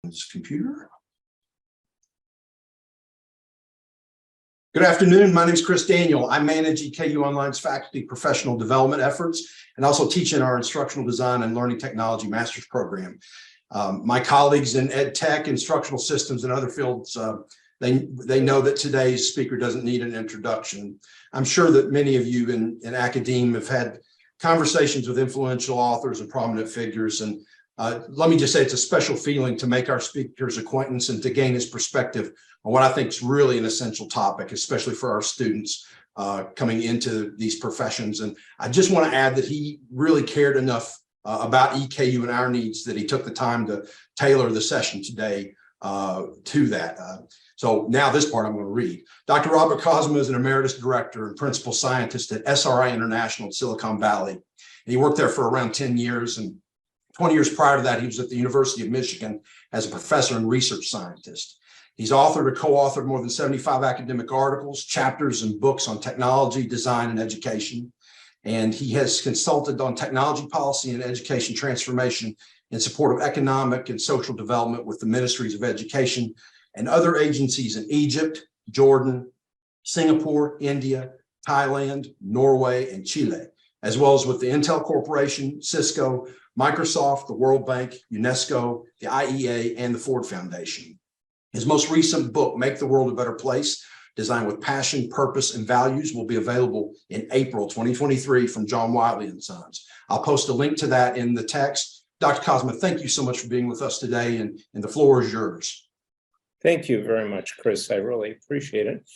This computer. Good afternoon. My name is Chris Daniel. I manage EKU Online's faculty professional development efforts and also teach in our instructional design and learning technology master's program. My colleagues in ed tech, instructional systems, and other fields, they know that today's speaker doesn't need an introduction. I'm sure that many of you in academia have had conversations with influential authors and prominent figures, and let me just say it's a special feeling to make our speaker's acquaintance and to gain his perspective on what I think is really an essential topic, especially for our students coming into these professions. And I just want to add that he really cared enough about EKU and our needs that he took the time to tailor the session today to that. So now this part I'm going to read. Dr. Robert Kozma is an emeritus director and principal scientist at SRI International in Silicon Valley. And he worked there for around 10 years, and 20 years prior to that, he was at the University of Michigan as a professor and research scientist. He's authored or co-authored more than 75 academic articles, chapters, and books on technology, design, and education. And he has consulted on technology policy and education transformation in support of economic and social development with the ministries of education and other agencies in Egypt, Jordan, Singapore, India, Thailand, Norway, and Chile, as well as with the Intel Corporation, Cisco, Microsoft, the World Bank, UNESCO, the IEA, and the Ford Foundation. His most recent book, Make the World a Better Place, Designed with Passion, Purpose, and Values, will be available in April 2023 from John Wiley & Sons. I'll post a link to that in the text. Dr. Kozma, thank you so much for being with us today, and the floor is yours. Thank you very much, Chris. I really appreciate it.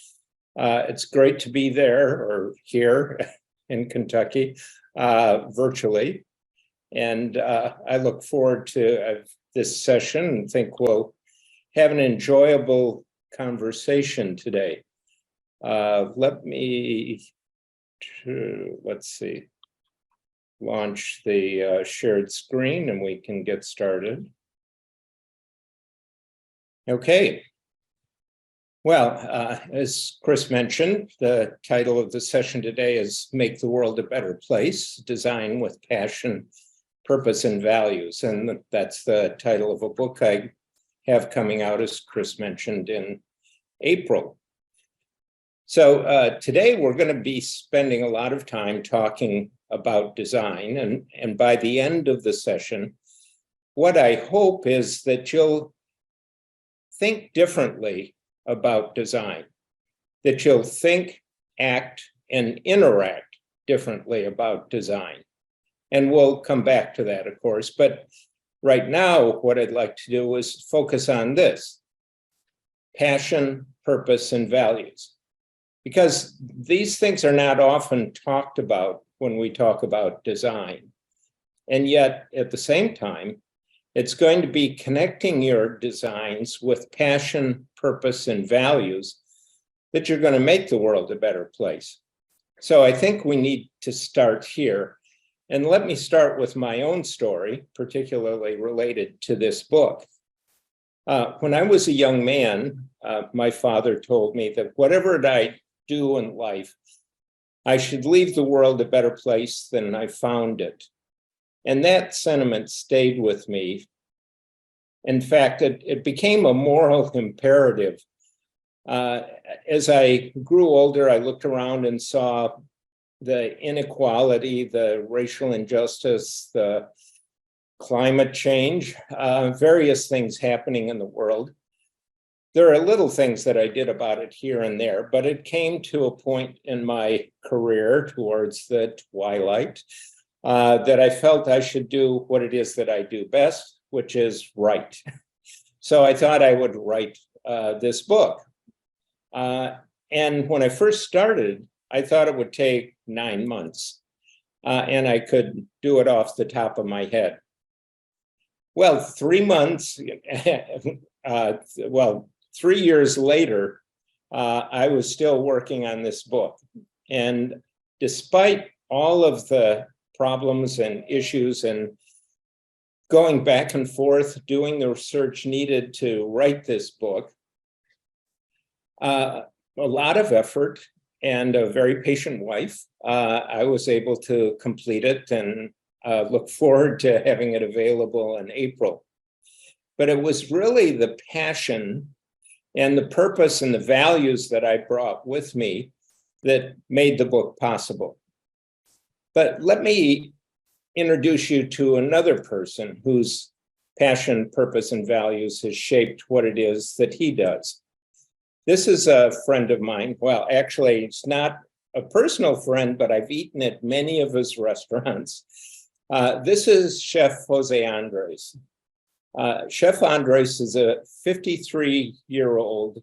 It's great to be there or here in Kentucky virtually. And I look forward to this session and think we'll have an enjoyable conversation today. Let's see, launch the shared screen and we can get started. Okay. Well, as Chris mentioned, the title of the session today is Make the World a Better Place, Design with Passion, Purpose, and Values. And that's the title of a book I have coming out, as Chris mentioned, in April. So today we're going to be spending a lot of time talking about design. And by the end of the session, what I hope is that you'll think differently about design, that you'll think, act, and interact differently about design. And we'll come back to that, of course. But right now, what I'd like to do is focus on this: passion, purpose, and values. Because these things are not often talked about when we talk about design. And yet, at the same time, it's going to be connecting your designs with passion, purpose, and values that you're going to make the world a better place. So I think we need to start here. And let me start with my own story, particularly related to this book. When I was a young man, my father told me that whatever I do in life, I should leave the world a better place than I found it. And that sentiment stayed with me. In fact, it became a moral imperative. As I grew older, I looked around and saw the inequality, the racial injustice, the climate change, various things happening in the world. There are little things that I did about it here and there, but it came to a point in my career towards the twilight that I felt I should do what it is that I do best, which is write. So I thought I would write this book. And when I first started, I thought it would take 9 months and I could do it off the top of my head. Well, 3 months, 3 years later, I was still working on this book. And despite all of the problems and issues and going back and forth, doing the research needed to write this book, a lot of effort and a very patient wife, I was able to complete it and look forward to having it available in April. but it was really the passion and the purpose and the values that I brought with me that made the book possible. But let me introduce you to another person whose passion, purpose, and values has shaped what it is that he does. This is a friend of mine. Well, actually, it's not a personal friend, but I've eaten at many of his restaurants. This is Chef Jose Andres. Chef Andres is a 53-year-old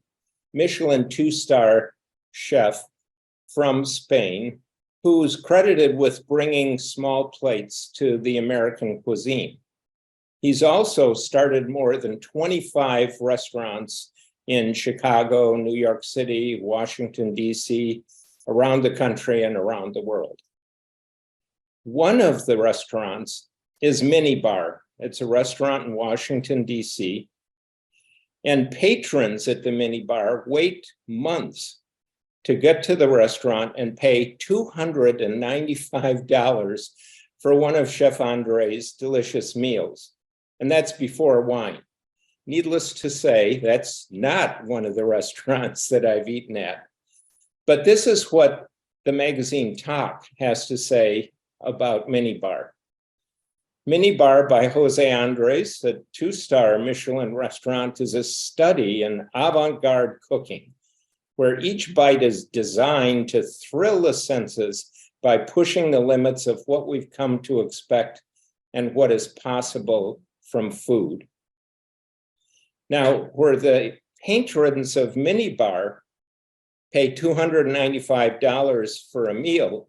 Michelin 2-star chef from Spain who's credited with bringing small plates to the American cuisine. He's also started more than 25 restaurants in Chicago, New York City, Washington, D.C., around the country and around the world. One of the restaurants is Mini Bar. It's a restaurant in Washington, D.C. And patrons at the Mini Bar wait months to get to the restaurant and pay $295 for one of Chef Andres' delicious meals. And that's before wine. Needless to say, that's not one of the restaurants that I've eaten at. But this is what the magazine Talk has to say about Mini Bar. Mini Bar by Jose Andres, a 2-star Michelin restaurant, is a study in avant-garde cooking, where each bite is designed to thrill the senses by pushing the limits of what we've come to expect and what is possible from food. Now, where the patrons of Mini Bar pay $295 for a meal,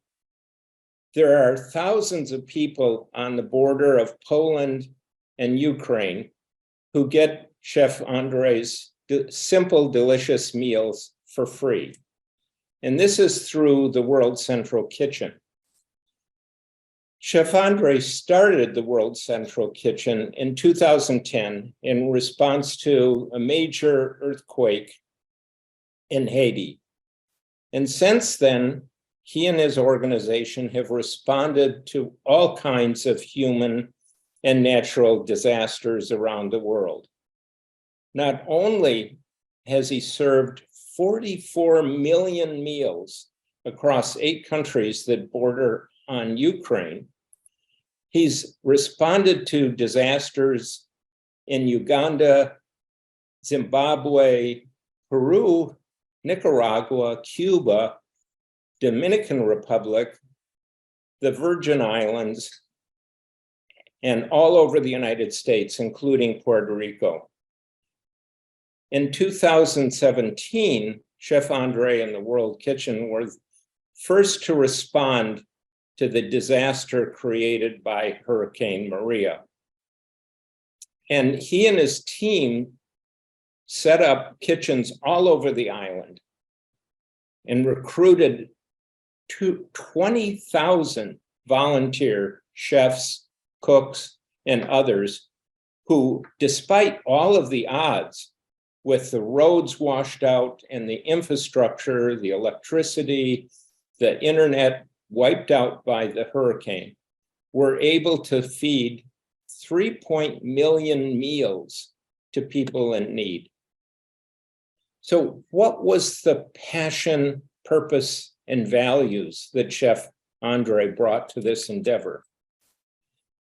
there are thousands of people on the border of Poland and Ukraine who get Chef Andres' simple, delicious meals for free. And this is through the World Central Kitchen. Chef Andres started the World Central Kitchen in 2010 in response to a major earthquake in Haiti. And since then, he and his organization have responded to all kinds of human and natural disasters around the world. Not only has he served 44 million meals across 8 countries that border on Ukraine, he's responded to disasters in Uganda, Zimbabwe, Peru, Nicaragua, Cuba, Dominican Republic, the Virgin Islands, and all over the United States, including Puerto Rico. In 2017, Chef Andre and the World Kitchen were first to respond to the disaster created by Hurricane Maria. And he and his team set up kitchens all over the island and recruited 20,000 volunteer chefs, cooks, and others who, despite all of the odds, with the roads washed out and the infrastructure, the electricity, the internet wiped out by the hurricane, were able to feed 3 million meals to people in need. So what was the passion, purpose, and values that Chef Andre brought to this endeavor?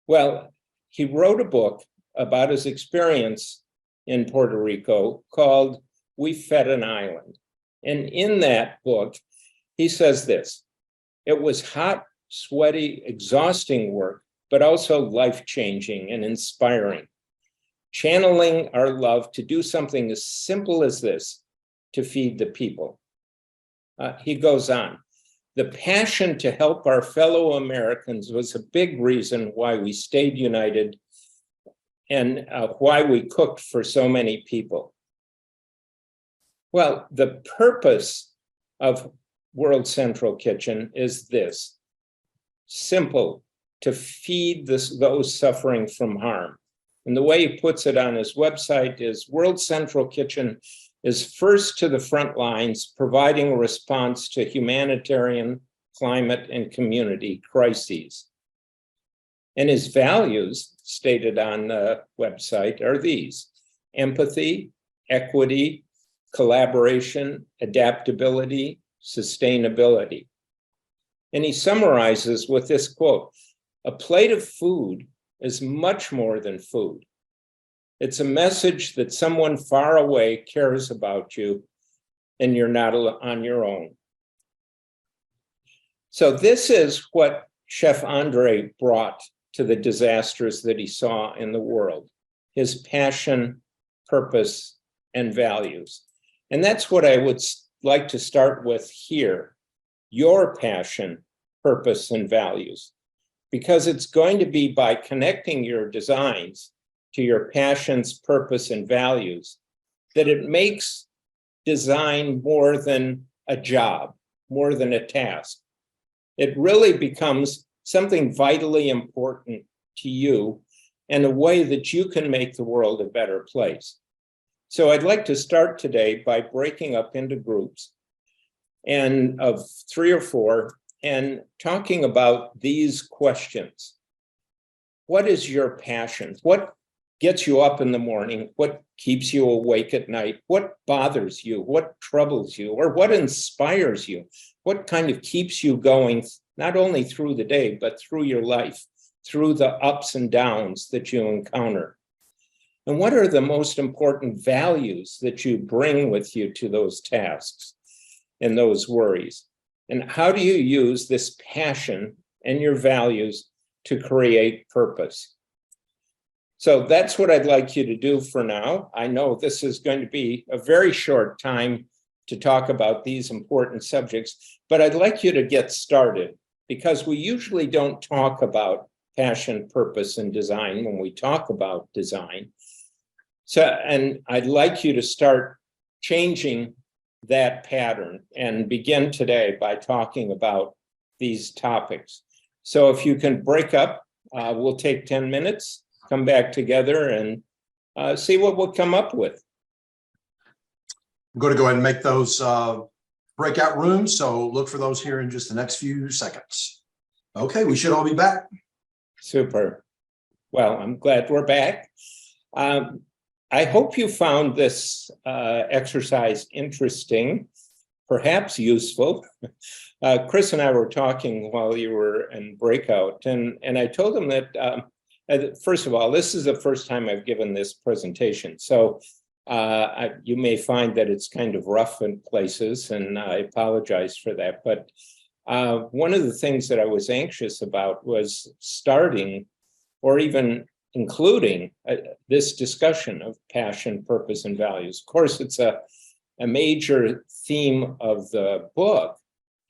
Well, he wrote a book about his experience in Puerto Rico called We Fed an Island. And in that book, he says this: it was hot, sweaty, exhausting work, but also life-changing and inspiring. Channeling our love to do something as simple as this, to feed the people. He goes on, the passion to help our fellow Americans was a big reason why we stayed united and why we cooked for so many people. Well, the purpose of World Central Kitchen is this: simple, to feed those suffering from harm. And the way he puts it on his website is World Central Kitchen is first to the front lines, providing a response to humanitarian, climate, and community crises. And his values stated on the website are these: empathy, equity, collaboration, adaptability, sustainability. And he summarizes with this quote: "A plate of food is much more than food. It's a message that someone far away cares about you and you're not on your own." So this is what Chef Andre brought to the disasters that he saw in the world: his passion, purpose, and values. And that's what I would like to start with here: your passion, purpose, and values. Because it's going to be by connecting your designs to your passions, purpose, and values that it makes design more than a job, more than a task. It really becomes something vitally important to you and a way that you can make the world a better place. So I'd like to start today by breaking up into groups and of 3 or 4 and talking about these questions. What is your passion? What gets you up in the morning? What keeps you awake at night? What bothers you? What troubles you? Or what inspires you? What kind of keeps you going, not only through the day, but through your life, through the ups and downs that you encounter? And what are the most important values that you bring with you to those tasks and those worries? And how do you use this passion and your values to create purpose? So that's what I'd like you to do for now. I know this is going to be a very short time to talk about these important subjects, but I'd like you to get started, because we usually don't talk about passion, purpose, and design when we talk about design. So, and I'd like you to start changing that pattern and begin today by talking about these topics. So if you can break up, we'll take 10 minutes, come back together and see what we'll come up with. I'm going to go ahead and make those breakout rooms. So look for those here in just the next few seconds. Okay, we should all be back. Super. Well, I'm glad we're back. I hope you found this exercise interesting, perhaps useful. Chris and I were talking while you were in breakout, and I told him that, first of all, this is the first time I've given this presentation. So you may find that it's kind of rough in places, and I apologize for that. But one of the things that I was anxious about was starting, or even including this discussion of passion, purpose, and values. Of course, it's a major theme of the book,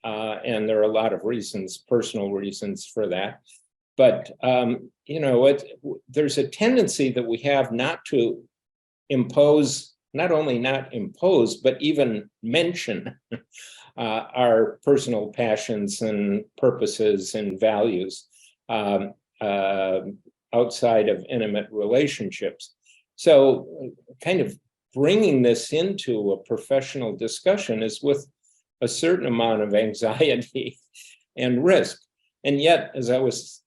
and there are a lot of reasons, personal reasons for that. But, you know, there's a tendency that we have not to impose, not only not impose, but even mention our personal passions and purposes and values outside of intimate relationships. So kind of bringing this into a professional discussion is with a certain amount of anxiety and risk. And yet, as I was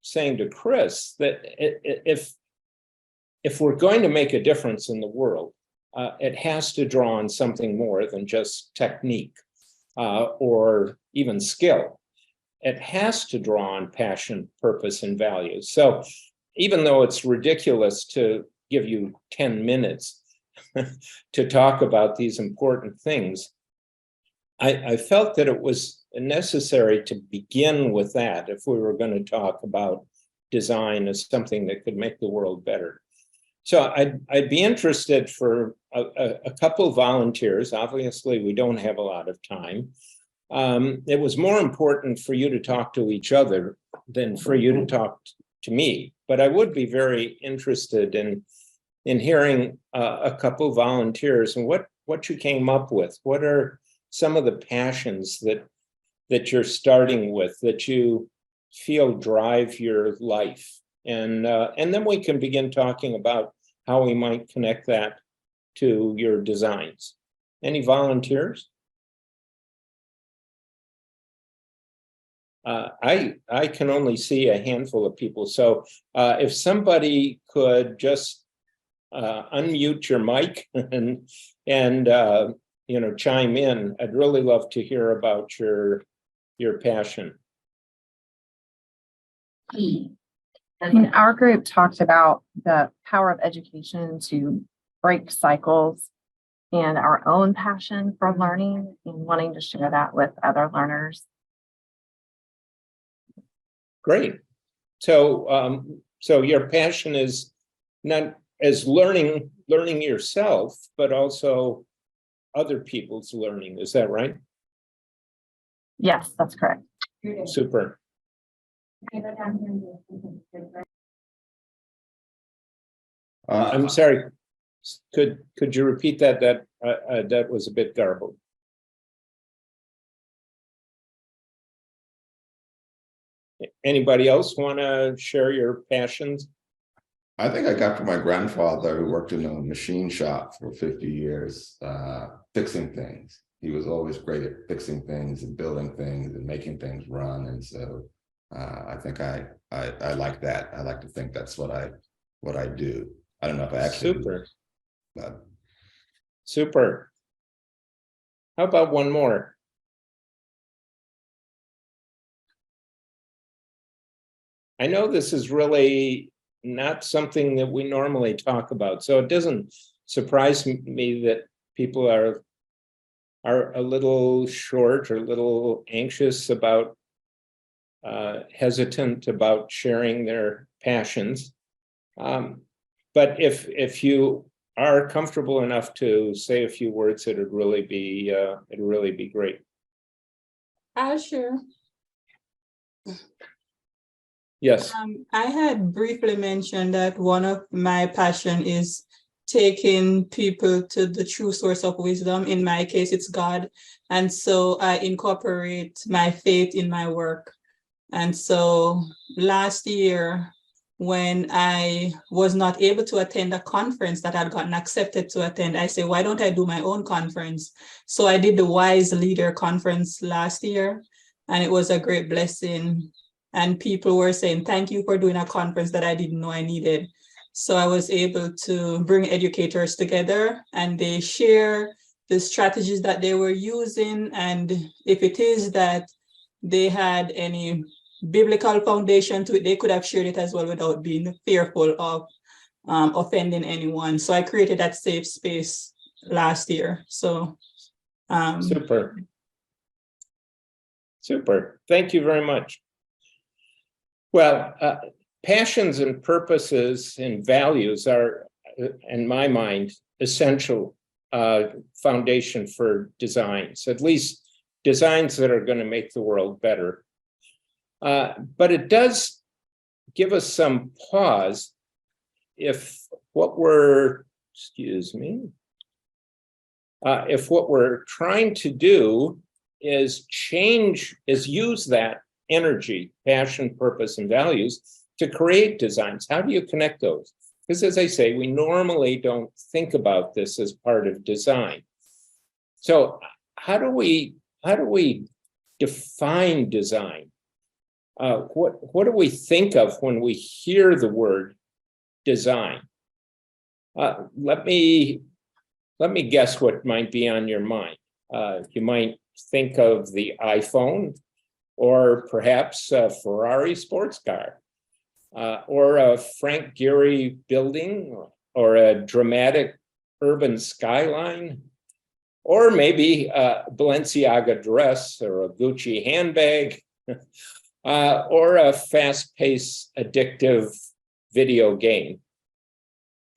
saying to Chris, that if we're going to make a difference in the world, it has to draw on something more than just technique or even skill. It has to draw on passion, purpose, and values. So even though it's ridiculous to give you 10 minutes to talk about these important things, I felt that it was necessary to begin with that if we were going to talk about design as something that could make the world better. So I'd be interested for a couple of volunteers. Obviously, we don't have a lot of time. It was more important for you to talk to each other than for you to talk to me. But I would be very interested in hearing a couple of volunteers and what you came up with. What are some of the passions that you're starting with, that you feel drive your life? And then we can begin talking about how we might connect that to your designs. Any volunteers? I can only see a handful of people. So if somebody could just unmute your mic and chime in, I'd really love to hear about your passion. Our group talked about the power of education to break cycles and our own passion for learning and wanting to share that with other learners. Great. So, so your passion is not as learning yourself, but also other people's learning. Is that right? Yes, that's correct. Super. I'm sorry. Could you repeat that? That was a bit garbled. Anybody else want to share your passions? I think I got from my grandfather, who worked in a machine shop for 50 years, fixing things. He was always great at fixing things and building things and making things run. And so I think I like that. I like to think that's what I do. I don't know if I actually Super. do, but Super. How about one more? I know this is really not something that we normally talk about, so it doesn't surprise me that people are a little short or a little anxious about, hesitant about sharing their passions. But if you are comfortable enough to say a few words, it'd really be great. Sure. Yes. I had briefly mentioned that one of my passion is taking people to the true source of wisdom. In my case, it's God. And so I incorporate my faith in my work. And so last year, when I was not able to attend a conference that I'd gotten accepted to attend, I said, why don't I do my own conference? So I did the Wise Leader Conference last year, and it was a great blessing. And people were saying, thank you for doing a conference that I didn't know I needed. So I was able to bring educators together, and they share the strategies that they were using. And if it is that they had any biblical foundation to it, they could have shared it as well without being fearful of offending anyone. So I created that safe space last year. So Super. Super. Thank you very much. Well, passions and purposes and values are, in my mind, essential foundation for designs, at least designs that are going to make the world better. But it does give us some pause if what we're, if what we're trying to do is use that energy, passion, purpose, and values to create designs. How do you connect those? Because as I say, we normally don't think about this as part of design. So how do we define design? What do we think of when we hear the word design? Let me guess what might be on your mind. You might think of the iPhone, or perhaps a Ferrari sports car, or a Frank Gehry building, or a dramatic urban skyline, or maybe a Balenciaga dress, or a Gucci handbag, or a fast-paced, addictive video game.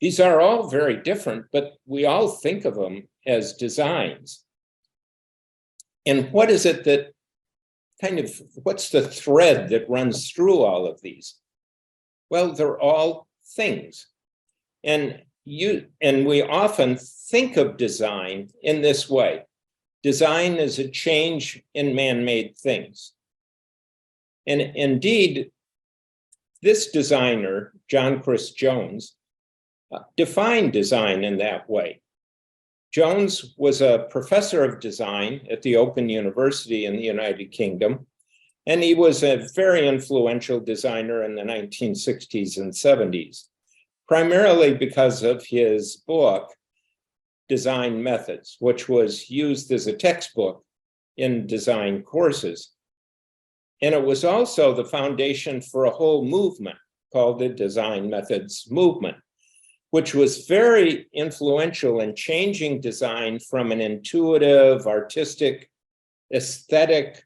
These are all very different, but we all think of them as designs. And what is it that what's the thread that runs through all of these? Well, they're all things. And we often think of design in this way. Design is a change in man-made things. And indeed, this designer, John Chris Jones, defined design in that way. Jones was a professor of design at the Open University in the United Kingdom, And he was a very influential designer in the 1960s and 70s, primarily because of his book, Design Methods, which was used as a textbook in design courses. And it was also the foundation for a whole movement called the Design Methods movement, which was very influential in changing design from an intuitive, artistic, aesthetic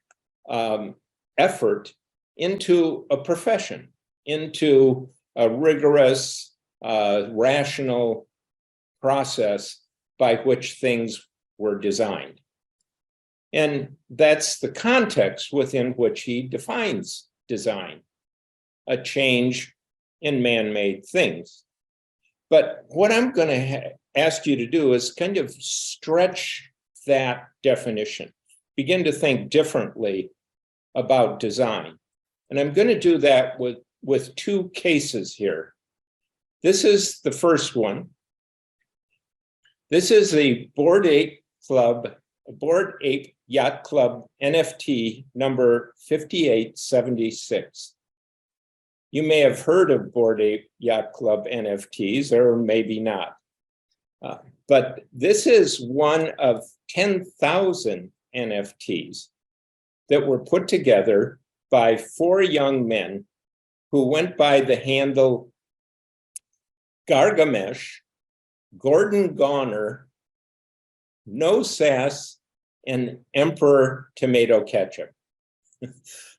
effort into a profession, into a rigorous, rational process by which things were designed. And that's the context within which he defines design, a change in man-made things. But what I'm going to ask you to do is kind of stretch that definition, begin to think differently about design. And I'm going to do that with two cases here. This is the first one. This is the Bored Ape Yacht Club NFT number 5876. You may have heard of Bored Ape Yacht Club NFTs, or maybe not. But this is one of 10,000 NFTs that were put together by 4 young men who went by the handle Gargamesh, Gordon Goner, No Sass, and Emperor Tomato Ketchup.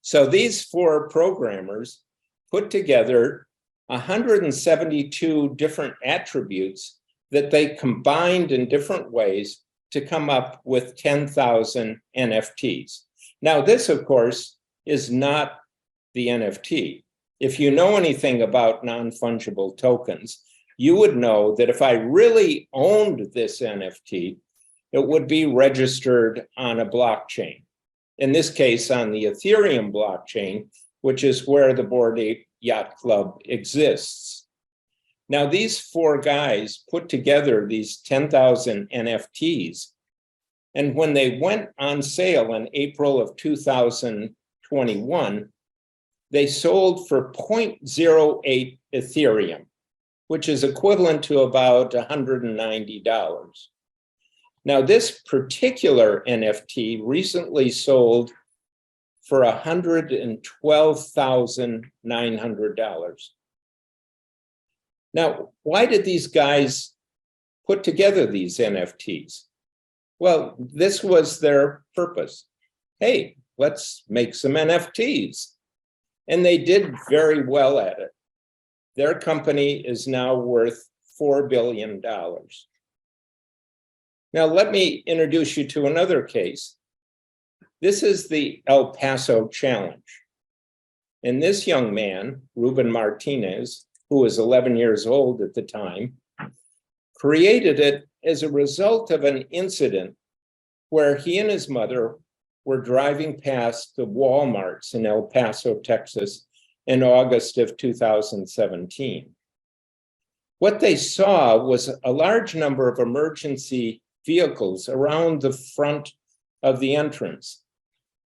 So these 4 programmers put together 172 different attributes that they combined in different ways to come up with 10,000 NFTs. Now, this, of course, is not the NFT. If you know anything about non-fungible tokens, you would know that if I really owned this NFT, it would be registered on a blockchain. In this case, on the Ethereum blockchain, which is where the Bored Ape Yacht Club exists. Now, these 4 guys put together these 10,000 NFTs, and when they went on sale in April of 2021, they sold for 0.08 Ethereum, which is equivalent to about $190. Now, this particular NFT recently sold for $112,900. Now, why did these guys put together these NFTs? Well, this was their purpose. Hey, let's make some NFTs. And they did very well at it. Their company is now worth $4 billion. Now, let me introduce you to another case. This is the El Paso Challenge. And this young man, Ruben Martinez, who was 11 years old at the time, created it as a result of an incident where he and his mother were driving past the Walmarts in El Paso, Texas, in August of 2017. What they saw was a large number of emergency vehicles around the front of the entrance.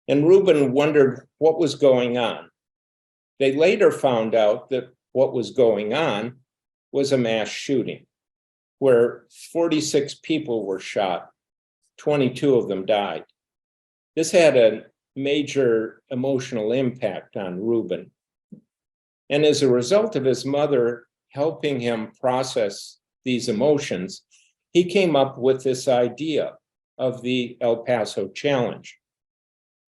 And Ruben wondered what was going on. They later found out that what was going on was a mass shooting where 46 people were shot, 22 of them died. This had a major emotional impact on Ruben. And as a result of his mother helping him process these emotions, he came up with this idea of the El Paso Challenge,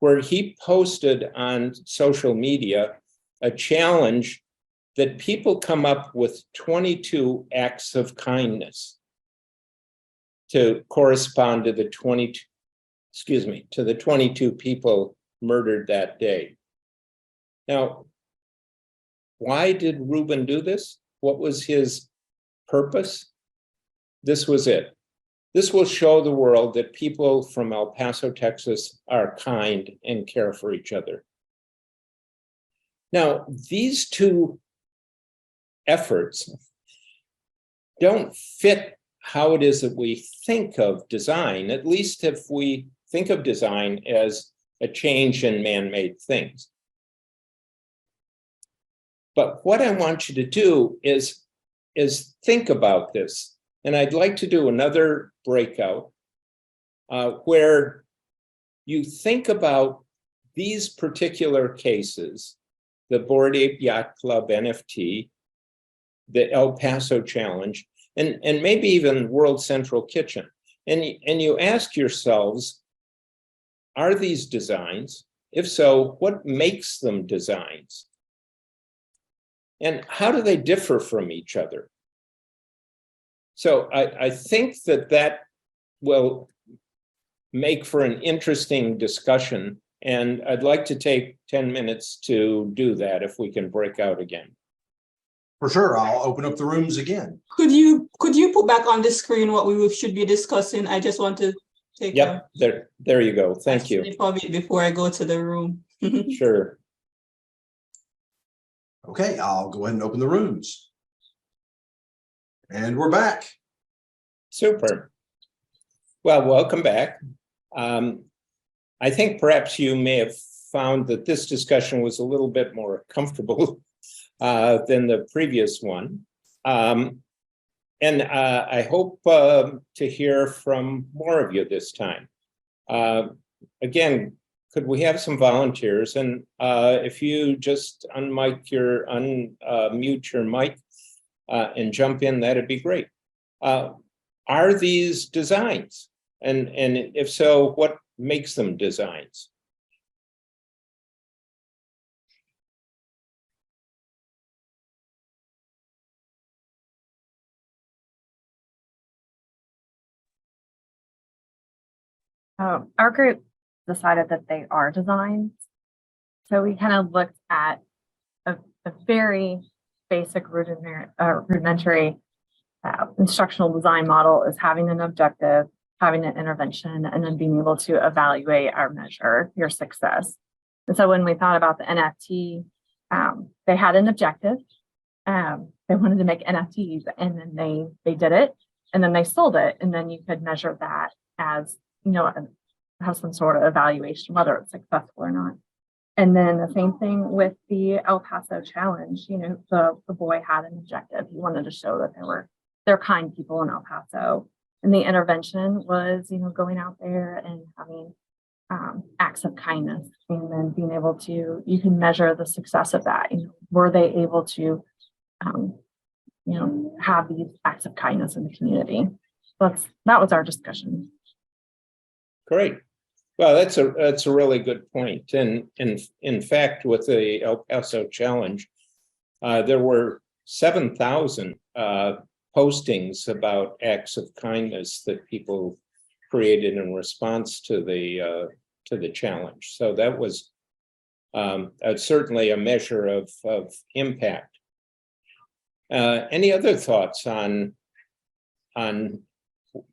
where he posted on social media a challenge that people come up with 22 acts of kindness to correspond to the 22 people murdered that day. Now, why did Ruben do this? What was his purpose? This was it. This will show the world that people from El Paso, Texas are kind and care for each other. Now, these two efforts don't fit how it is that we think of design, at least if we think of design as a change in man-made things. But what I want you to do is think about this. And I'd like to do another breakout where you think about these particular cases, the Bored Ape Yacht Club NFT, the El Paso Challenge, and maybe even World Central Kitchen. And you ask yourselves, are these designs? If so, what makes them designs? And how do they differ from each other? So I think that will make for an interesting discussion. And I'd like to take 10 minutes to do that if we can break out again. For sure. I'll open up the rooms again. Could you put back on the screen what we should be discussing? I just want to take Yep, there you go. Thank you. Before I go to the room. Sure. Okay, I'll go ahead and open the rooms. And we're back. Super. Well, welcome back. I think perhaps you may have found that this discussion was a little bit more comfortable than the previous one. And I hope to hear from more of you this time. Again, could we have some volunteers? And if you just unmute your mic and jump in, that'd be great. Are these designs? And if so, what makes them designs? Our group decided that they are designs. So we kind of looked at a very basic rudimentary instructional design model is having an objective, having an intervention, and then being able to evaluate or measure your success. And so when we thought about the NFT, they had an objective. They wanted to make NFTs, and then they did it, and then they sold it, and then you could measure that as, have some sort of evaluation, whether it's successful or not. And then the same thing with the El Paso Challenge. The boy had an objective. He wanted to show that there are kind people in El Paso. And the intervention was, going out there and having acts of kindness, and then being able to, you can measure the success of that. Were they able to, have these acts of kindness in the community? That was our discussion. Great. Well, that's a really good point. And in fact, with the El Paso Challenge, there were 7,000 postings about acts of kindness that people created in response to the challenge. So that was certainly a measure of impact. Any other thoughts on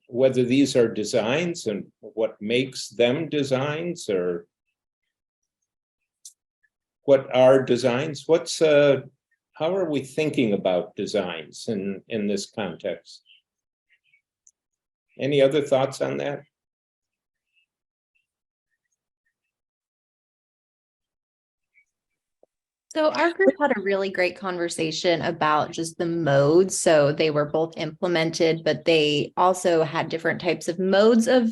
whether these are designs and what makes them designs, or what are designs? How are we thinking about designs in this context? Any other thoughts on that? So our group had a really great conversation about just the modes. So they were both implemented, but they also had different types of modes of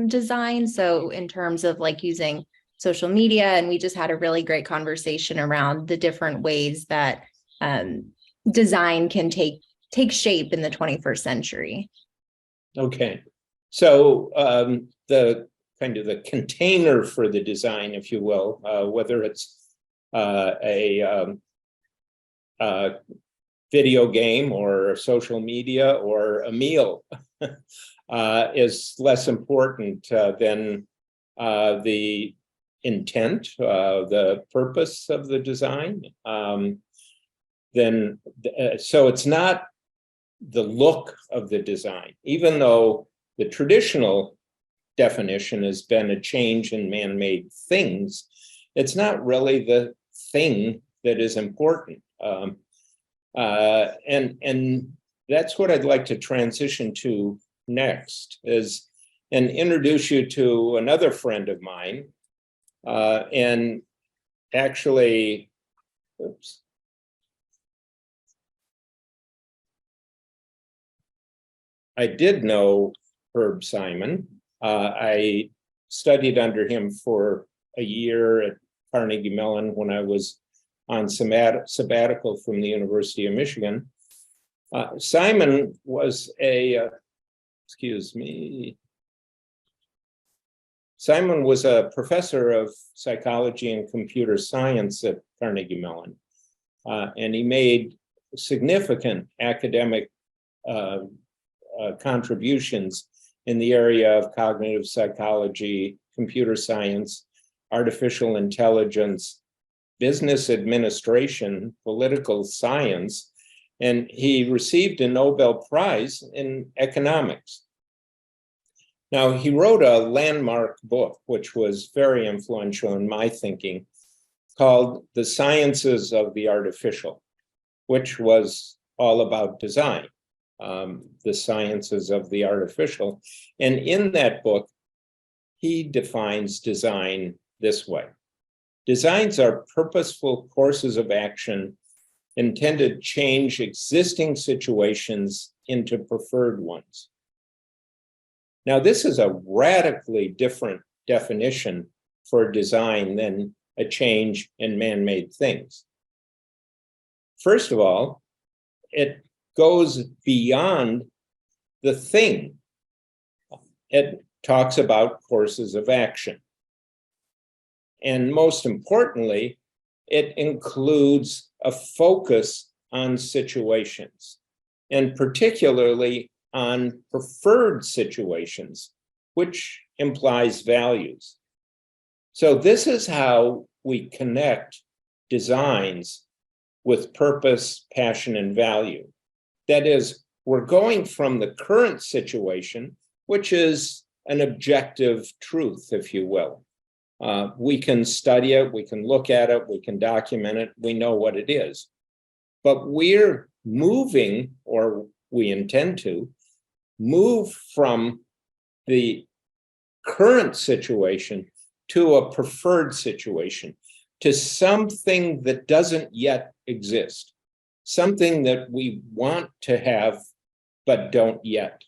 design. So in terms of like using social media, and we just had a really great conversation around the different ways that design can take shape in the 21st century. Okay, so the kind of the container for the design, if you will, whether it's a video game or social media or a meal is less important than the intent, the purpose of the design. So it's not the look of the design, even though the traditional definition has been a change in man-made things. It's not really the thing that is important. And that's what I'd like to transition to next, and introduce you to another friend of mine. And actually, I did know Herb Simon. I studied under him for a year at Carnegie Mellon when I was on sabbatical from the University of Michigan. Simon was Simon was a professor of psychology and computer science at Carnegie Mellon. And he made significant academic contributions in the area of cognitive psychology, computer science, artificial intelligence, business administration, political science, and he received a Nobel Prize in economics. Now, he wrote a landmark book, which was very influential in my thinking, called The Sciences of the Artificial, which was all about design, the sciences of the artificial. And in that book, he defines design this way. Designs are purposeful courses of action intended to change existing situations into preferred ones. Now, this is a radically different definition for design than a change in man-made things. First of all, it goes beyond the thing. It talks about courses of action. And most importantly, it includes a focus on situations, and particularly on preferred situations, which implies values. So this is how we connect designs with purpose, passion, and value. That is, we're going from the current situation, which is an objective truth, if you will. We can study it, we can look at it, we can document it, we know what it is. But we're moving, or we intend to, move from the current situation to a preferred situation, to something that doesn't yet exist, something that we want to have but don't yet.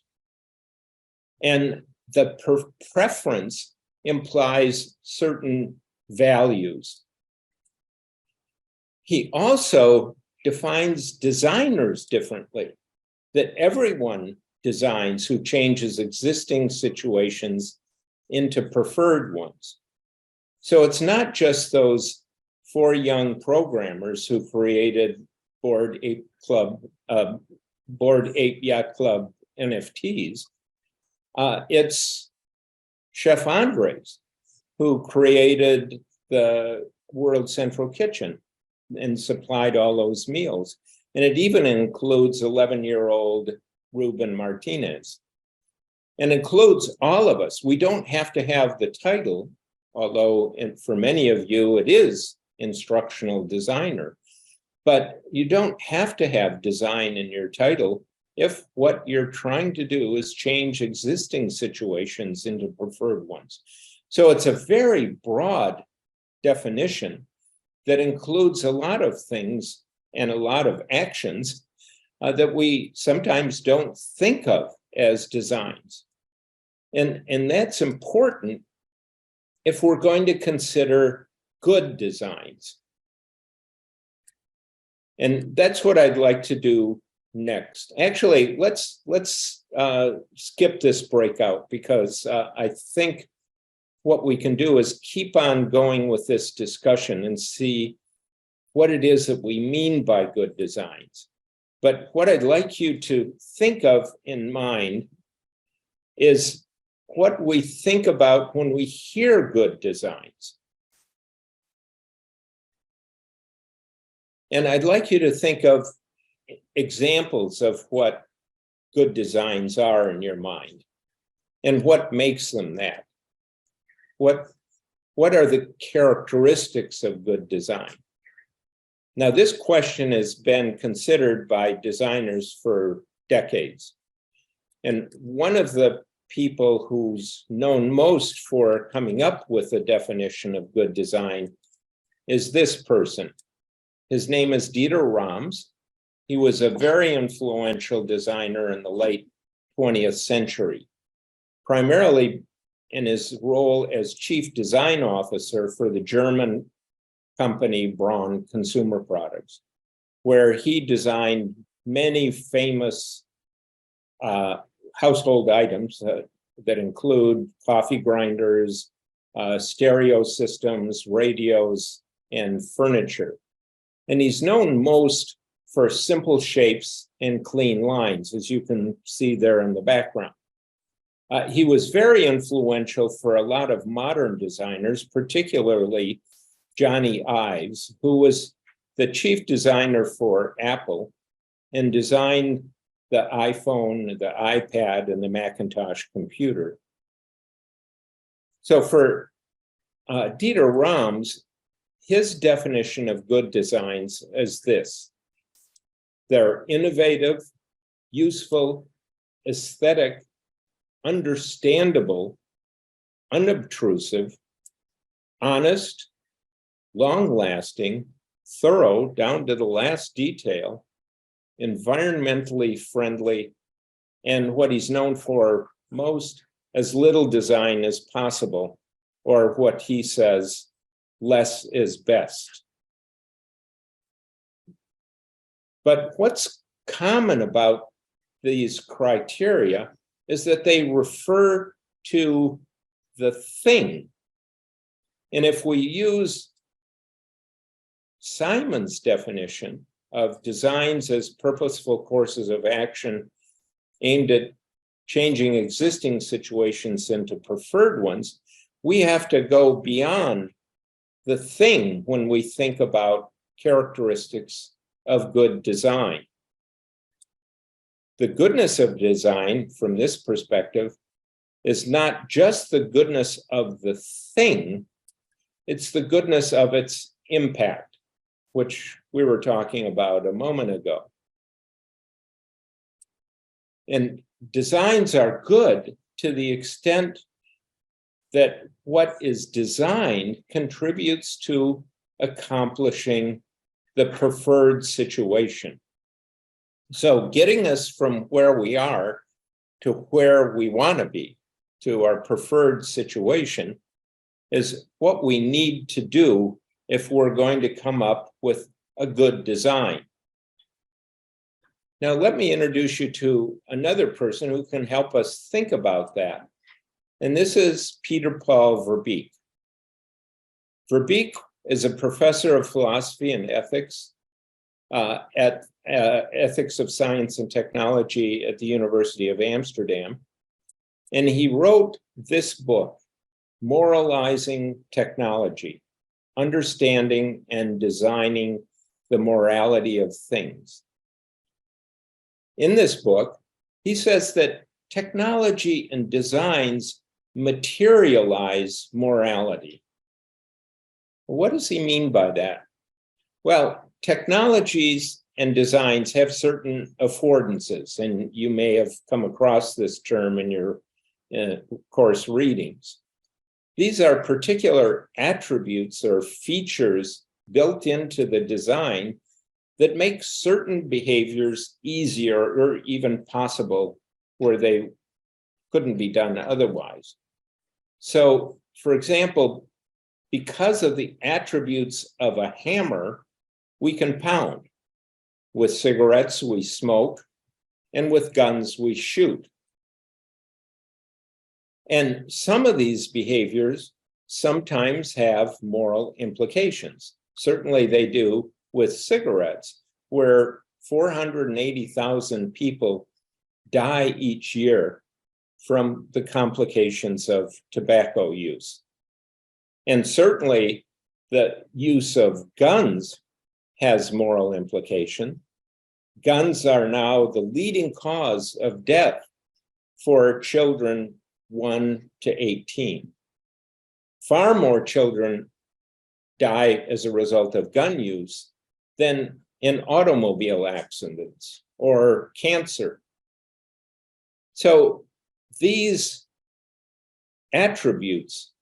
And the preference implies certain values. He also defines designers differently, that everyone designs who changes existing situations into preferred ones. So it's not just those 4 young programmers who created Bored Ape Yacht Club NFTs. It's Chef Andres, who created the World Central Kitchen and supplied all those meals. And it even includes 11-year-old Ruben Martinez, and includes all of us. We don't have to have the title, although for many of you it is instructional designer, but you don't have to have design in your title if what you're trying to do is change existing situations into preferred ones. So it's a very broad definition that includes a lot of things and a lot of actions that we sometimes don't think of as designs. And that's important if we're going to consider good designs. And that's what I'd like to do next. Actually, let's skip this breakout, because I think what we can do is keep on going with this discussion and see what it is that we mean by good designs. But what I'd like you to think of in mind is what we think about when we hear good designs. And I'd like you to think of examples of what good designs are in your mind and what makes them that. What are the characteristics of good design? Now, this question has been considered by designers for decades. And one of the people who's known most for coming up with a definition of good design is this person. His name is Dieter Rams. He was a very influential designer in the late 20th century, primarily in his role as chief design officer for the German company Braun Consumer Products, where he designed many famous household items that include coffee grinders, stereo systems, radios, and furniture. And he's known most for simple shapes and clean lines, as you can see there in the background. He was very influential for a lot of modern designers, particularly Johnny Ives, who was the chief designer for Apple and designed the iPhone, the iPad, and the Macintosh computer. So for Dieter Rams, his definition of good designs is this: they're innovative, useful, aesthetic, understandable, unobtrusive, honest, long-lasting, thorough down to the last detail, environmentally friendly, and what he's known for most, as little design as possible, or what he says, less is best. But what's common about these criteria is that they refer to the thing. And if we use Simon's definition of designs as purposeful courses of action aimed at changing existing situations into preferred ones, we have to go beyond the thing when we think about characteristics of good design. The goodness of design, from this perspective, is not just the goodness of the thing, it's the goodness of its impact, which we were talking about a moment ago. And designs are good to the extent that what is designed contributes to accomplishing the preferred situation. So getting us from where we are to where we want to be, to our preferred situation, is what we need to do if we're going to come up with a good design. Now, let me introduce you to another person who can help us think about that. And this is Peter Paul Verbeek. Verbeek is a professor of philosophy and ethics at Ethics of Science and Technology at the University of Amsterdam. And he wrote this book, Moralizing Technology, Understanding and Designing the Morality of Things. In this book, he says that technology and designs materialize morality. What does he mean by that? Well, technologies and designs have certain affordances, and you may have come across this term in your course readings. These are particular attributes or features built into the design that make certain behaviors easier or even possible where they couldn't be done otherwise. So, for example, because of the attributes of a hammer, we can pound. With cigarettes, we smoke, and with guns, we shoot. And some of these behaviors sometimes have moral implications. Certainly they do with cigarettes, where 480,000 people die each year from the complications of tobacco use. And certainly the use of guns has moral implication. Guns are now the leading cause of death for children 1 to 18. Far more children die as a result of gun use than in automobile accidents or cancer. So these attributes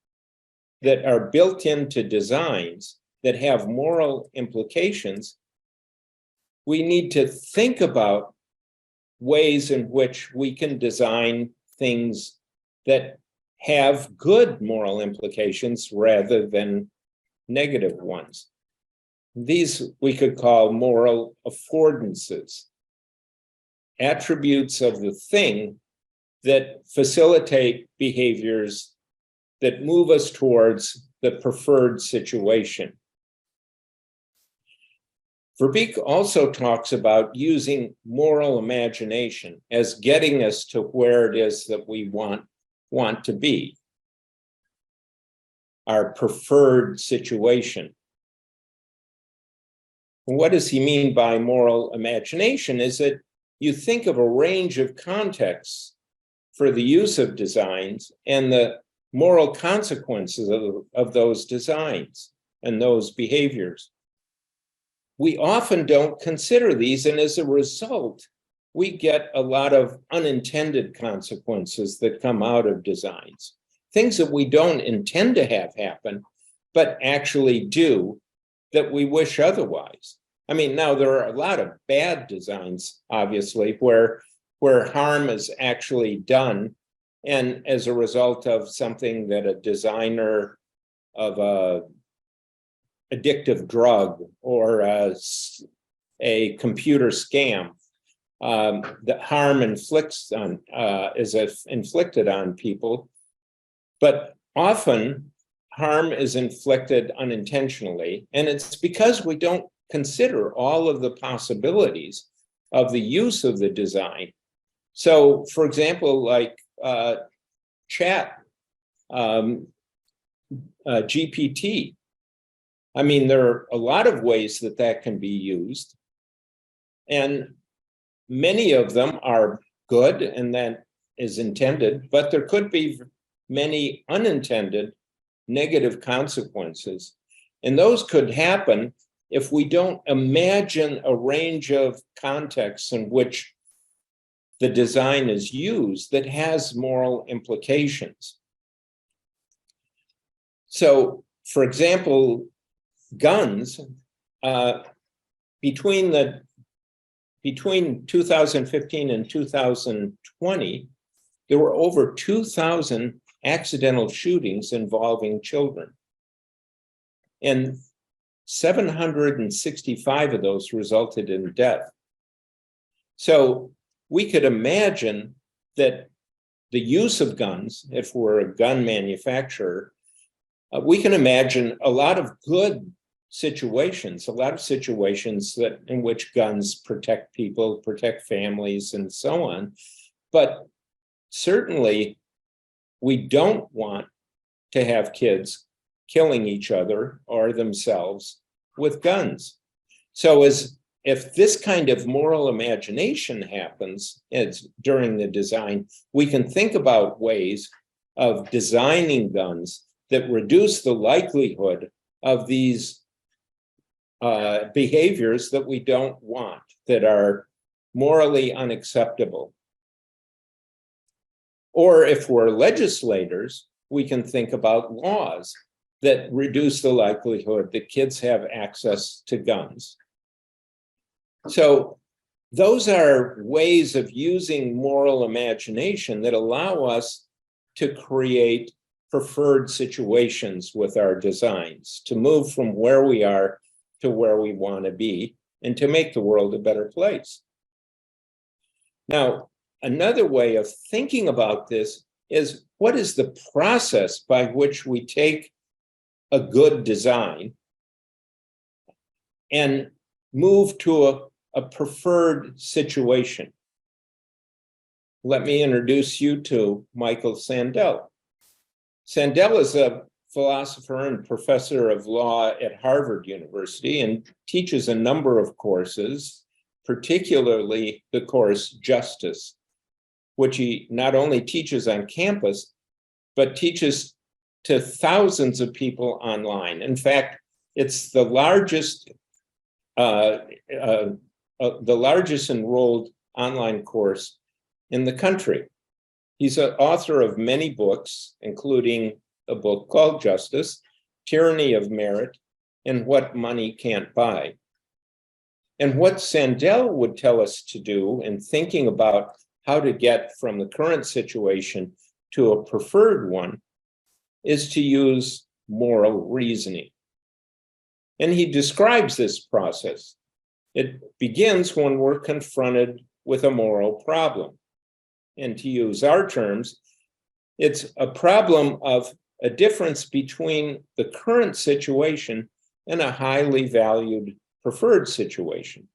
that are built into designs that have moral implications, we need to think about ways in which we can design things that have good moral implications rather than negative ones. These we could call moral affordances, attributes of the thing that facilitate behaviors that move us towards the preferred situation. Verbeek also talks about using moral imagination as getting us to where it is that we want to be, our preferred situation. What does he mean by moral imagination? Is that you think of a range of contexts for the use of designs and the moral consequences of those designs and those behaviors. We often don't consider these, and as a result, we get a lot of unintended consequences that come out of designs. Things that we don't intend to have happen, but actually do, that we wish otherwise. I mean, now there are a lot of bad designs, obviously, where harm is actually done, and as a result of something that a designer of a addictive drug or a computer scam, the harm is inflicted on people, but often harm is inflicted unintentionally, and it's because we don't consider all of the possibilities of the use of the design. So, for example, like chat, GPT. I mean, there are a lot of ways that can be used, and many of them are good, and that is intended, but there could be many unintended negative consequences. And those could happen if we don't imagine a range of contexts in which the design is used that has moral implications. So, for example, guns, between 2015 and 2020, there were over 2,000 accidental shootings involving children. And 765 of those resulted in death. So we could imagine that the use of guns, if we're a gun manufacturer, we can imagine a lot of good situations, in which guns protect people, protect families, and so on. But certainly, we don't want to have kids killing each other or themselves with guns. So if this kind of moral imagination happens during the design, we can think about ways of designing guns that reduce the likelihood of these behaviors that we don't want, that are morally unacceptable. Or if we're legislators, we can think about laws that reduce the likelihood that kids have access to guns. So those are ways of using moral imagination that allow us to create preferred situations with our designs, to move from where we are to where we want to be, and to make the world a better place. Now, another way of thinking about this is, what is the process by which we take a good design and move to a preferred situation? Let me introduce you to Michael Sandel. Sandel is a philosopher and professor of law at Harvard University and teaches a number of courses, particularly the course Justice, which he not only teaches on campus, but teaches to thousands of people online. In fact, it's the largest enrolled online course in the country. He's an author of many books, including a book called Justice, Tyranny of Merit, and What Money Can't Buy. And what Sandel would tell us to do in thinking about how to get from the current situation to a preferred one is to use moral reasoning. And he describes this process. It begins when we're confronted with a moral problem. And to use our terms, it's a problem of a difference between the current situation and a highly valued preferred situation.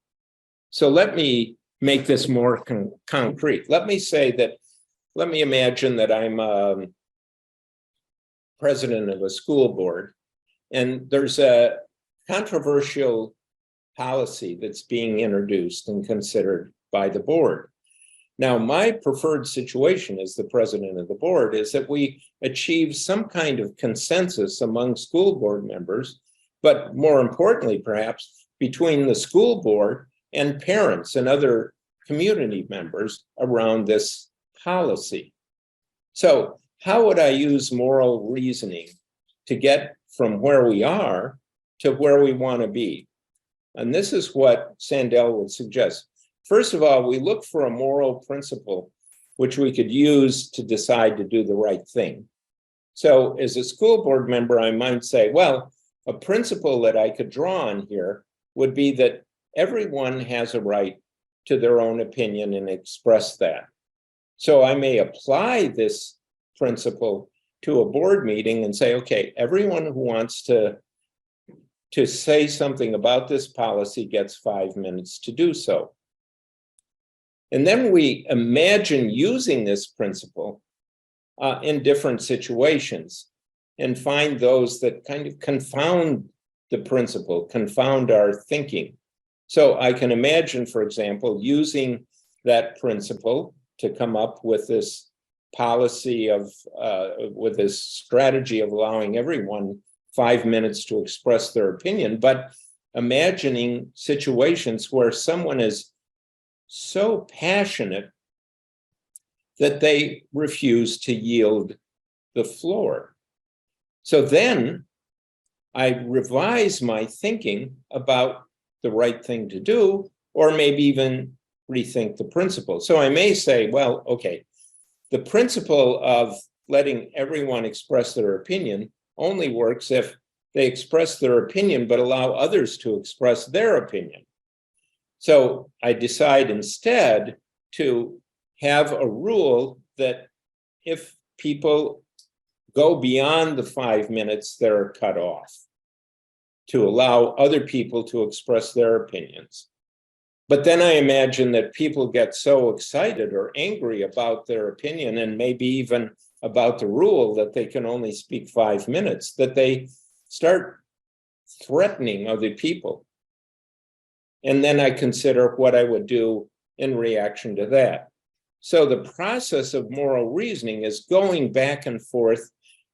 So let me make this more concrete. Let me imagine that I'm president of a school board, and there's a controversial policy that's being introduced and considered by the board. Now, my preferred situation as the president of the board is that we achieve some kind of consensus among school board members, but more importantly, perhaps between the school board and parents and other community members around this policy. So how would I use moral reasoning to get from where we are to where we want to be? And this is what Sandel would suggest. First of all, we look for a moral principle which we could use to decide to do the right thing. So as a school board member, I might say, well, a principle that I could draw on here would be that everyone has a right to their own opinion and express that. So I may apply this principle to a board meeting and say, okay, everyone who wants to say something about this policy gets 5 minutes to do so. And then we imagine using this principle in different situations and find those that kind of confound the principle, confound our thinking. So I can imagine, for example, using that principle to come up with this policy of, with this strategy of allowing everyone 5 minutes to express their opinion, but imagining situations where someone is so passionate that they refuse to yield the floor. So then I revise my thinking about the right thing to do, or maybe even rethink the principle. So I may say, well, okay, the principle of letting everyone express their opinion only works if they express their opinion, but allow others to express their opinion. So I decide instead to have a rule that if people go beyond the 5 minutes, they're cut off, to allow other people to express their opinions. But then I imagine that people get so excited or angry about their opinion, and maybe even about the rule that they can only speak 5 minutes, that they start threatening other people. And then I consider what I would do in reaction to that. So the process of moral reasoning is going back and forth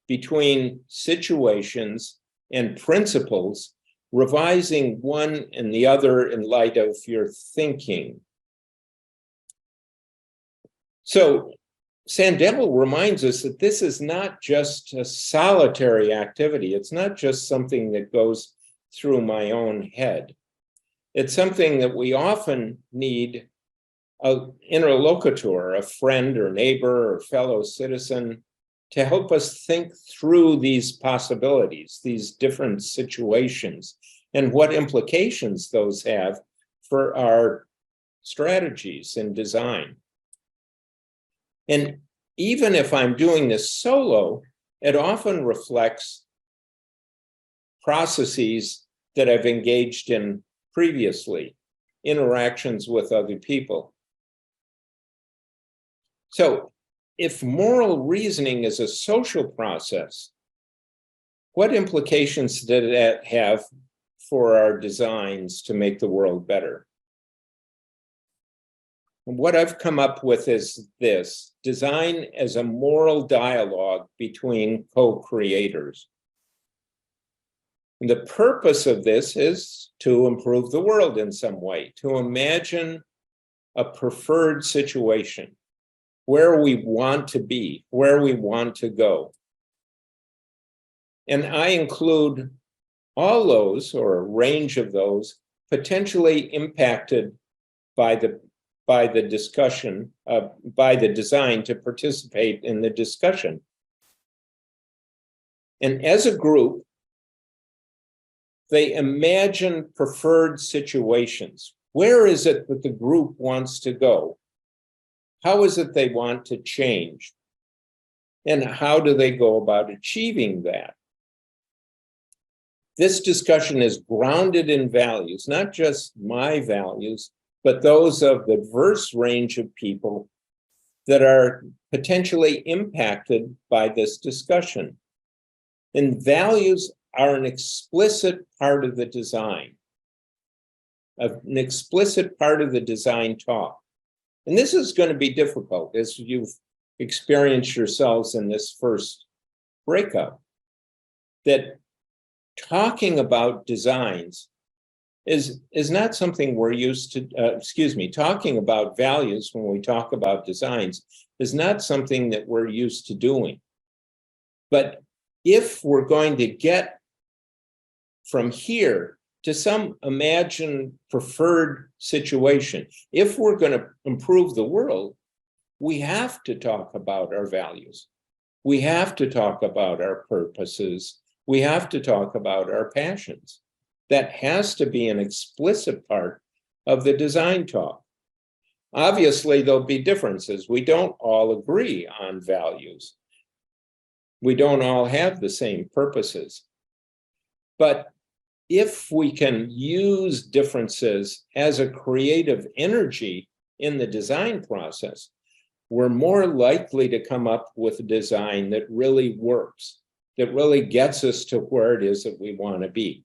between situations and principles, revising one and the other in light of your thinking. So Sandel reminds us that this is not just a solitary activity. It's not just something that goes through my own head. It's something that we often need an interlocutor, a friend or neighbor or fellow citizen, to help us think through these possibilities, these different situations, and what implications those have for our strategies in design. And even if I'm doing this solo, it often reflects processes that I've engaged in previously, interactions with other people. So if moral reasoning is a social process, what implications did that have for our designs to make the world better? And what I've come up with is this: design as a moral dialogue between co-creators. And the purpose of this is to improve the world in some way, to imagine a preferred situation, where we want to be, where we want to go. And I include all those, or a range of those, potentially impacted by the discussion, by the design to participate in the discussion. And as a group, they imagine preferred situations. Where is it that the group wants to go? How is it they want to change? And how do they go about achieving that? This discussion is grounded in values, not just my values, but those of the diverse range of people that are potentially impacted by this discussion. And values are an explicit part of the design, an explicit part of the design talk. And this is going to be difficult as you've experienced yourselves in this first breakup, that talking about designs is not something we're used to, talking about values when we talk about designs is not something that we're used to doing. But if we're going to get from here to some imagined preferred situation, if we're going to improve the world, we have to talk about our values. We have to talk about our purposes. We have to talk about our passions. That has to be an explicit part of the design talk. Obviously, there'll be differences. We don't all agree on values. We don't all have the same purposes. But if we can use differences as a creative energy in the design process, we're more likely to come up with a design that really works, that really gets us to where it is that we want to be.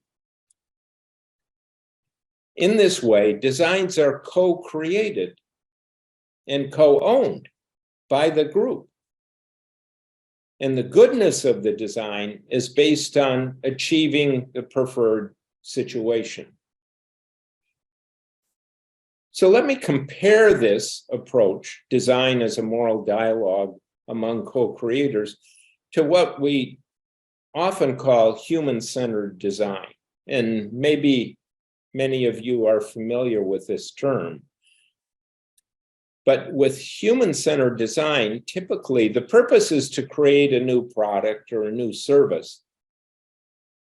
In this way, designs are co-created and co-owned by the group. And the goodness of the design is based on achieving the preferred situation. So let me compare this approach, design as a moral dialogue among co-creators, to what we often call human-centered design. And maybe many of you are familiar with this term. But with human-centered design, typically the purpose is to create a new product or a new service.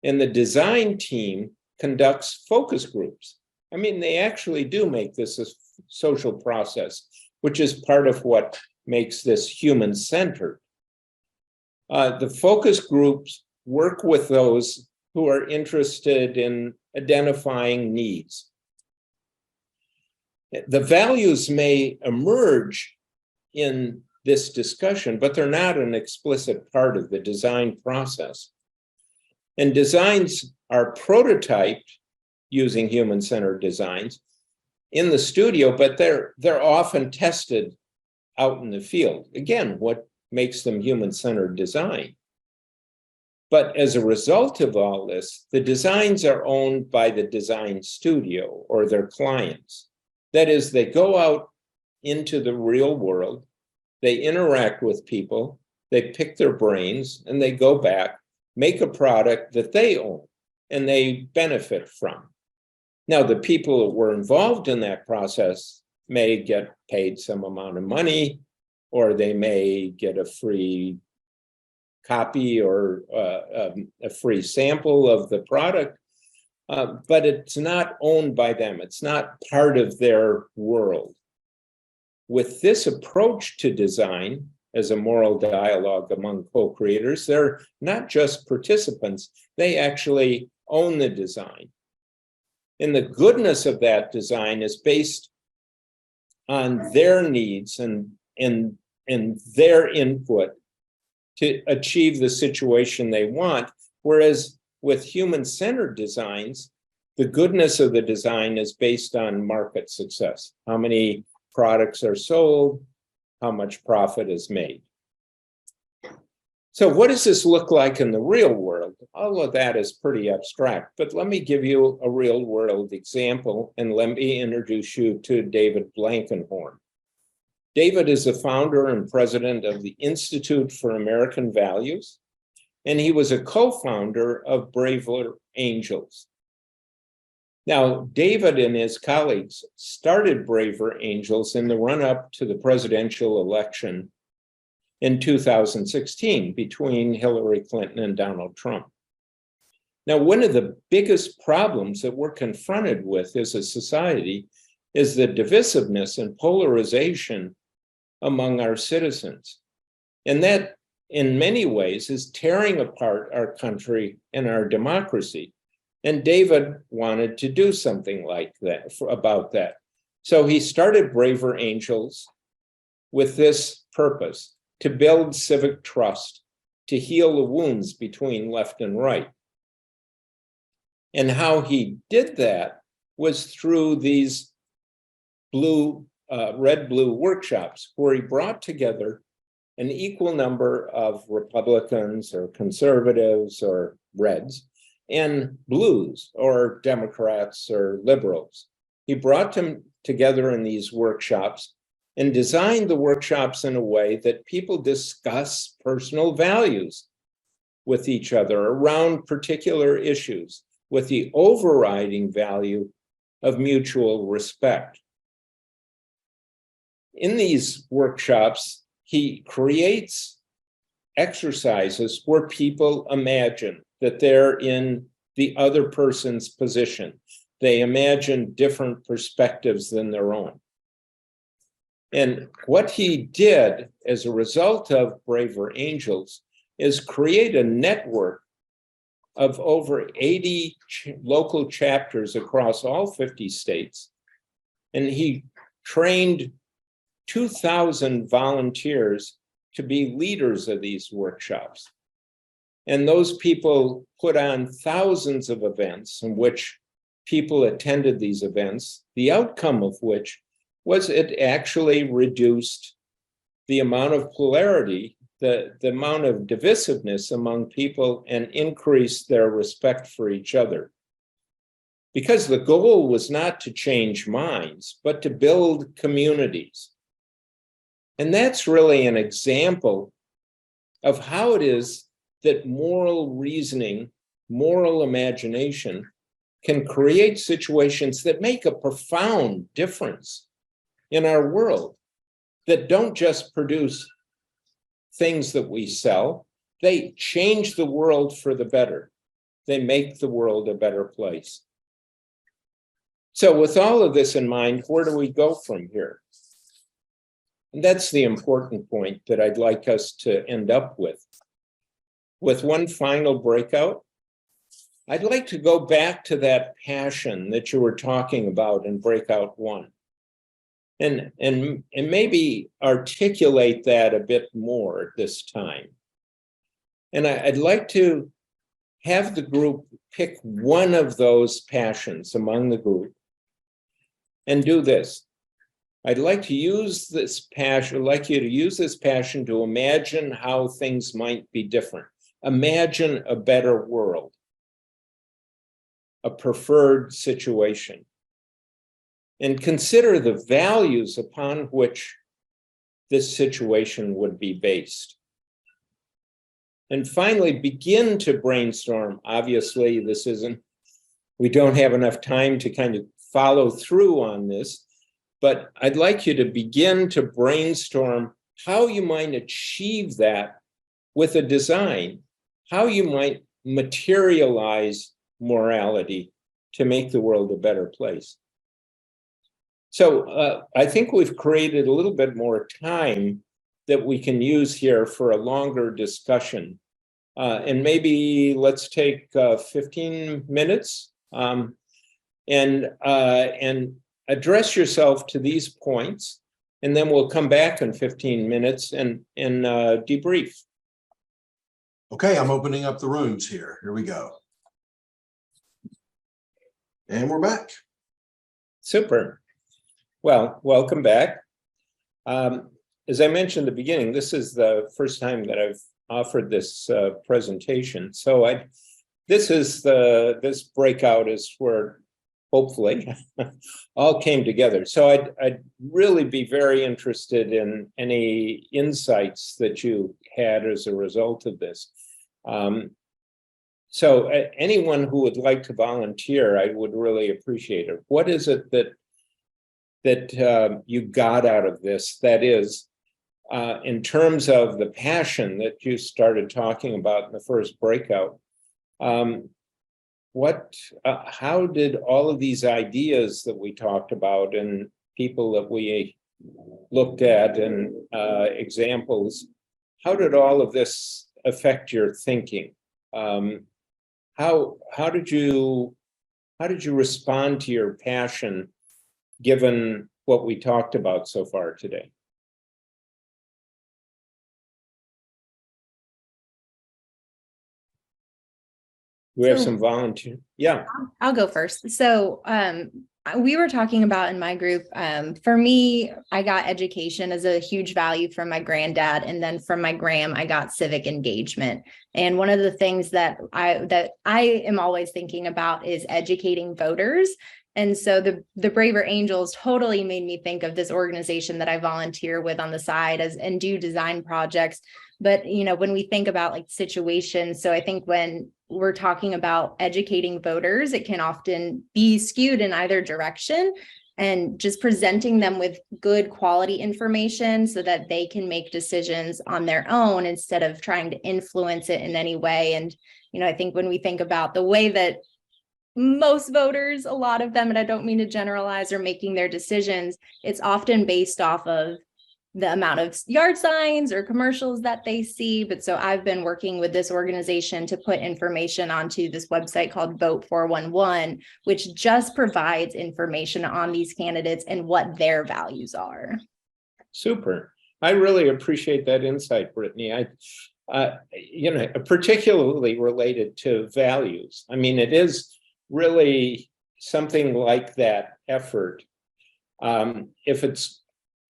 And the design team conducts focus groups. I mean, they actually do make this a social process, which is part of what makes this human-centered. The focus groups work with those who are interested in identifying needs. The values may emerge in this discussion, but they're not an explicit part of the design process. And designs are prototyped using human-centered designs in the studio, but they're often tested out in the field. Again, what makes them human-centered design? But as a result of all this, the designs are owned by the design studio or their clients. That is, they go out into the real world, they interact with people, they pick their brains, and they go back, make a product that they own and they benefit from. Now, the people that were involved in that process may get paid some amount of money, or they may get a free copy or a free sample of the product. But it's not owned by them. It's not part of their world. With this approach to design as a moral dialogue among co-creators, they're not just participants, they actually own the design. And the goodness of that design is based on their needs and their input to achieve the situation they want, whereas with human-centered designs, the goodness of the design is based on market success. How many products are sold, how much profit is made. So what does this look like in the real world? All of that is pretty abstract, but let me give you a real world example and let me introduce you to David Blankenhorn. David is the founder and president of the Institute for American Values, and he was a co-founder of Braver Angels. Now, David and his colleagues started Braver Angels in the run-up to the presidential election in 2016 between Hillary Clinton and Donald Trump. Now, one of the biggest problems that we're confronted with as a society is the divisiveness and polarization among our citizens. And that, in many ways, is tearing apart our country and our democracy. And David wanted to do something like that, about that. So he started Braver Angels with this purpose: to build civic trust, to heal the wounds between left and right. And how he did that was through these red-blue workshops, where he brought together an equal number of Republicans or conservatives or Reds and Blues or Democrats or Liberals. He brought them together in these workshops and designed the workshops in a way that people discuss personal values with each other around particular issues, with the overriding value of mutual respect. In these workshops, he creates exercises where people imagine that they're in the other person's position. They imagine different perspectives than their own. And what he did as a result of Braver Angels is create a network of over 80 local chapters across all 50 states. And he trained 2,000 volunteers to be leaders of these workshops. And those people put on thousands of events in which people attended these events, the outcome of which was it actually reduced the amount of polarity, the amount of divisiveness among people, and increased their respect for each other. Because the goal was not to change minds, but to build communities. And that's really an example of how it is that moral reasoning, moral imagination can create situations that make a profound difference in our world, that don't just produce things that we sell, they change the world for the better. They make the world a better place. So with all of this in mind, where do we go from here? And that's the important point that I'd like us to end up with. With one final breakout, I'd like to go back to that passion that you were talking about in breakout one. And maybe articulate that a bit more this time. And I'd like to have the group pick one of those passions among the group and do this. I'd like to use this passion, I'd like you to use this passion to imagine how things might be different. Imagine a better world, a preferred situation. And consider the values upon which this situation would be based. And finally, begin to brainstorm. Obviously, we don't have enough time to kind of follow through on this, but I'd like you to begin to brainstorm how you might achieve that with a design, how you might materialize morality to make the world a better place. So I think we've created a little bit more time that we can use here for a longer discussion. And maybe let's take 15 minutes and address yourself to these points, and then we'll come back in 15 minutes and debrief. Okay, I'm opening up the rooms here. Here we go. And we're back. Super. Well, welcome back. As I mentioned at the beginning, this is the first time that I've offered this presentation. So this breakout is where hopefully all came together. So I'd really be very interested in any insights that you had as a result of this. So anyone who would like to volunteer, I would really appreciate it. What is it that you got out of this? That is, in terms of the passion that you started talking about in the first breakout, how did all of these ideas that we talked about and people that we looked at and examples, how did all of this affect your thinking? How did you respond to your passion given what we talked about so far today? We have some volunteers. Yeah. I'll go first. So we were talking about in my group, for me, I got education as a huge value from my granddad. And then from my gram, I got civic engagement. And one of the things that I am always thinking about is educating voters. And so the Braver Angels totally made me think of this organization that I volunteer with on the side and do design projects. But, you know, when we think about like situations, so I think when we're talking about educating voters, it can often be skewed in either direction, and just presenting them with good quality information so that they can make decisions on their own instead of trying to influence it in any way. And, you know, I think when we think about the way that most voters, a lot of them, and I don't mean to generalize, are making their decisions, it's often based off of the amount of yard signs or commercials that they see. But so I've been working with this organization to put information onto this website called Vote 411, which just provides information on these candidates and what their values are. Super. I really appreciate that insight, Brittany. You know, particularly related to values. I mean, it is really something like that effort.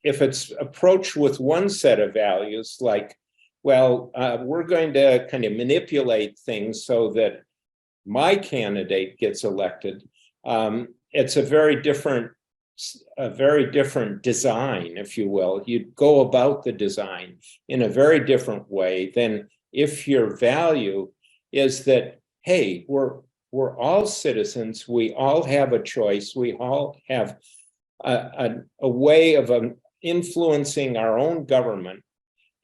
If it's approached with one set of values, like, well, we're going to kind of manipulate things so that my candidate gets elected, it's a very different design, if you will. You'd go about the design in a very different way than if your value is that, hey, we're all citizens, we all have a choice, we all have a way of influencing our own government.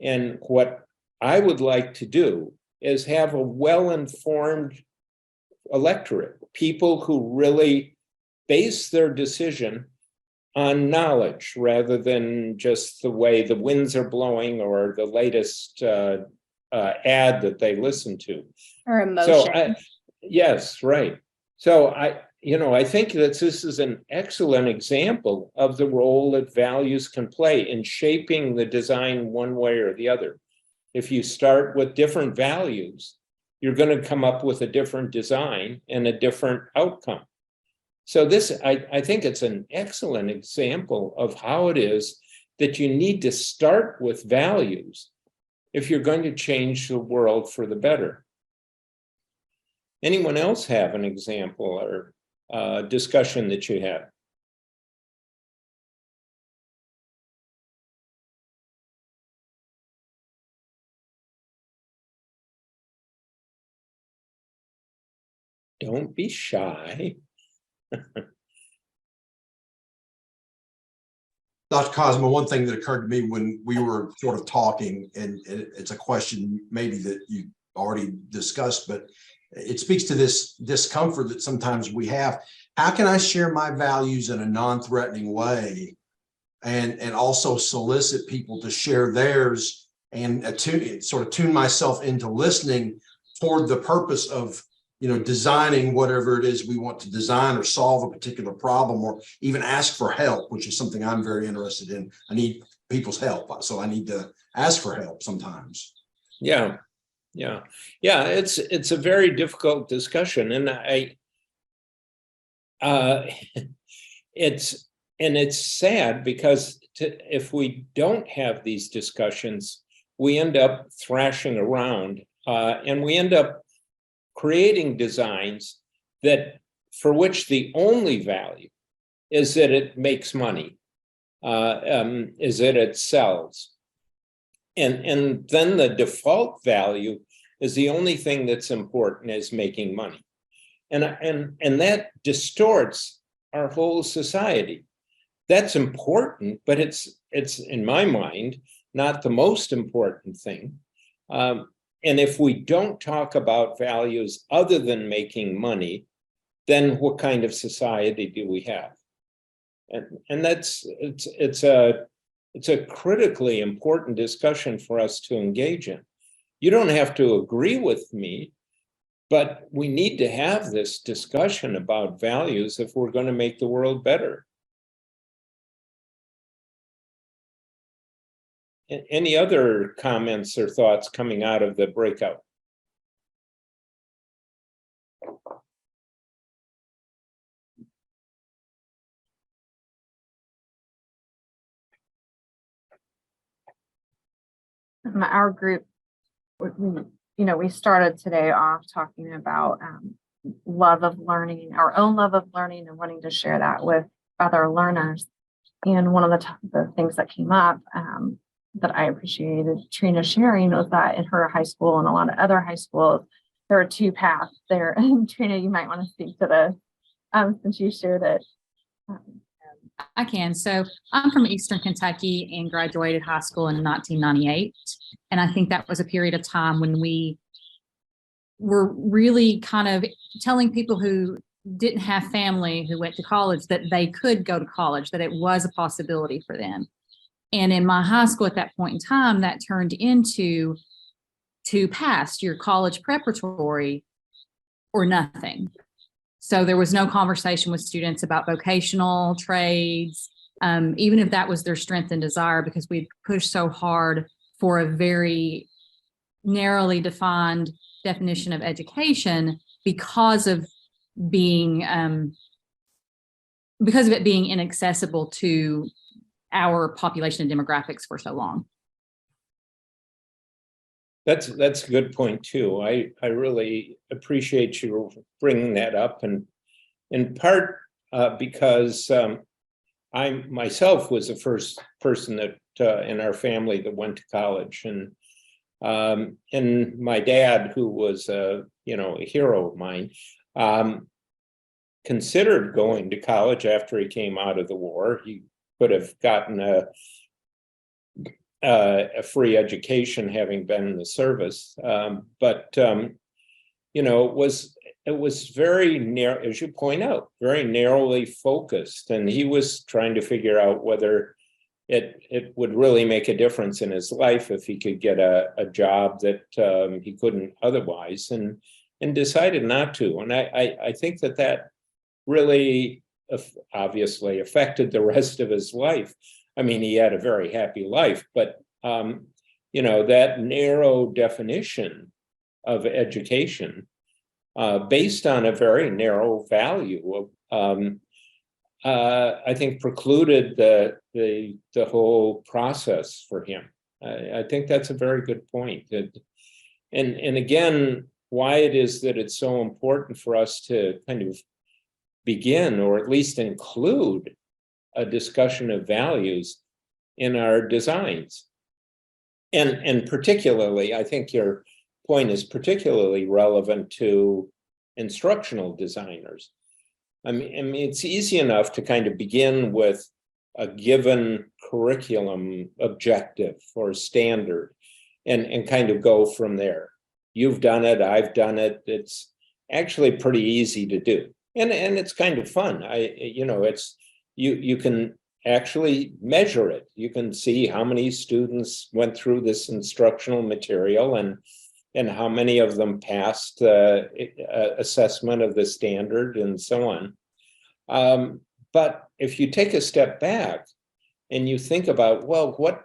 And what I would like to do is have a well-informed electorate, people who really base their decision on knowledge rather than just the way the winds are blowing or the latest ad that they listen to. Or emotion. So yes, right. So I think that this is an excellent example of the role that values can play in shaping the design one way or the other. If you start with different values, you're going to come up with a different design and a different outcome. So this, I think it's an excellent example of how it is that you need to start with values if you're going to change the world for the better. Anyone else have an example or discussion that you had? Don't be shy. Dr. Kozma, one thing that occurred to me when we were sort of talking, and it's a question maybe that you already discussed, but it speaks to this discomfort that sometimes we have. How can I share my values in a non-threatening way and also solicit people to share theirs and tune myself into listening toward the purpose of, designing whatever it is we want to design or solve a particular problem, or even ask for help, which is something I'm very interested in. I need people's help, so I need to ask for help sometimes. Yeah. It's a very difficult discussion, and it's sad because if we don't have these discussions, we end up thrashing around, and we end up creating designs for which the only value is that it makes money, is that it sells. And then the default value is the only thing that's important is making money. And that distorts our whole society. That's important, but it's in my mind, not the most important thing. And if we don't talk about values other than making money, then what kind of society do we have? And it's a critically important discussion for us to engage in. You don't have to agree with me, but we need to have this discussion about values if we're going to make the world better. Any other comments or thoughts coming out of the breakout? Our group, we started today off talking about love of learning, our own love of learning, and wanting to share that with other learners. And one of the things that came up that I appreciated Trina sharing was that in her high school and a lot of other high schools, there are two paths there. And Trina, you might want to speak to this since you shared it. I can. So I'm from Eastern Kentucky and graduated high school in 1998. And I think that was a period of time when we were really kind of telling people who didn't have family who went to college that they could go to college, that it was a possibility for them. And in my high school at that point in time, that turned into to pass your college preparatory or nothing. So there was no conversation with students about vocational trades, even if that was their strength and desire, because we pushed so hard for a very narrowly defined definition of education because of it being inaccessible to our population and demographics for so long. That's a good point too. I really appreciate you bringing that up, and in part because I myself was the first person that in our family that went to college, and my dad, who was a hero of mine, considered going to college after he came out of the war. He could have gotten a free education having been in the service, but it was very narrow, as you point out, very narrowly focused, and he was trying to figure out whether it would really make a difference in his life if he could get a job that he couldn't otherwise, and decided not to. And I think that really obviously affected the rest of his life. I mean, he had a very happy life, but that narrow definition of education based on a very narrow value I think precluded the whole process for him. I think that's a very good point. And again, why it is that it's so important for us to kind of begin, or at least include, a discussion of values in our designs. And particularly, I think your point is particularly relevant to instructional designers. I mean, it's easy enough to kind of begin with a given curriculum objective or standard and kind of go from there. You've done it, I've done it. It's actually pretty easy to do. And it's kind of fun. You can actually measure it. You can see how many students went through this instructional material and how many of them passed assessment of the standard and so on. But if you take a step back and you think about, well, what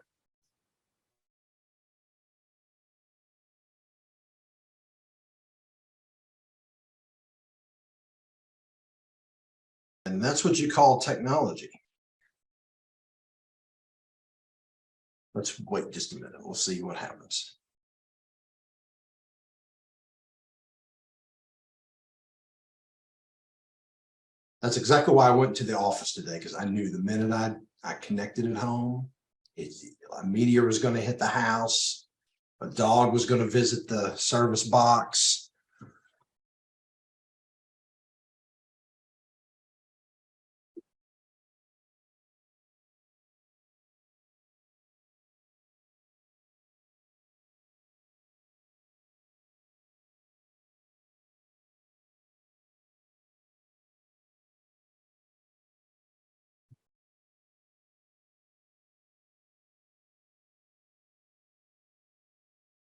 And that's what you call technology. Let's wait just a minute. We'll see what happens. That's exactly why I went to the office today, because I knew the minute I connected at home, a meteor was going to hit the house. A dog was going to visit the service box.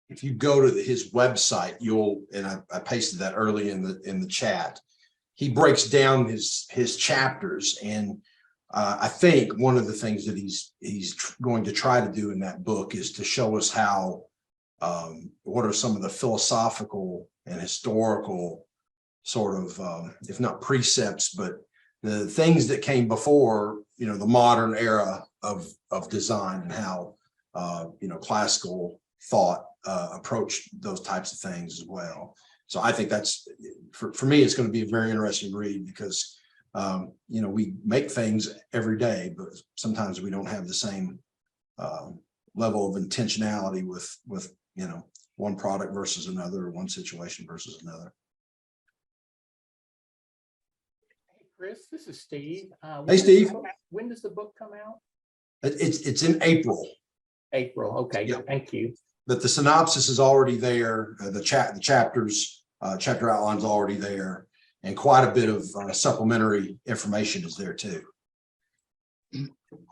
If you go to his website, and I pasted that early in the chat. He breaks down his chapters, and I think one of the things that he's going to try to do in that book is to show us how what are some of the philosophical and historical sort of if not precepts, but the things that came before, the modern era of design, and how classical thought approach those types of things as well. So I think that's, for me, it's going to be a very interesting read, because we make things every day, but sometimes we don't have the same level of intentionality with one product versus another, or one situation versus another. Hey, Chris, this is Steve. Hey, Steve. When does the book come out? It's in April. April. Okay. Yeah. Thank you. But the synopsis is already there. The chapters, chapter outline's already there, and quite a bit of supplementary information is there too.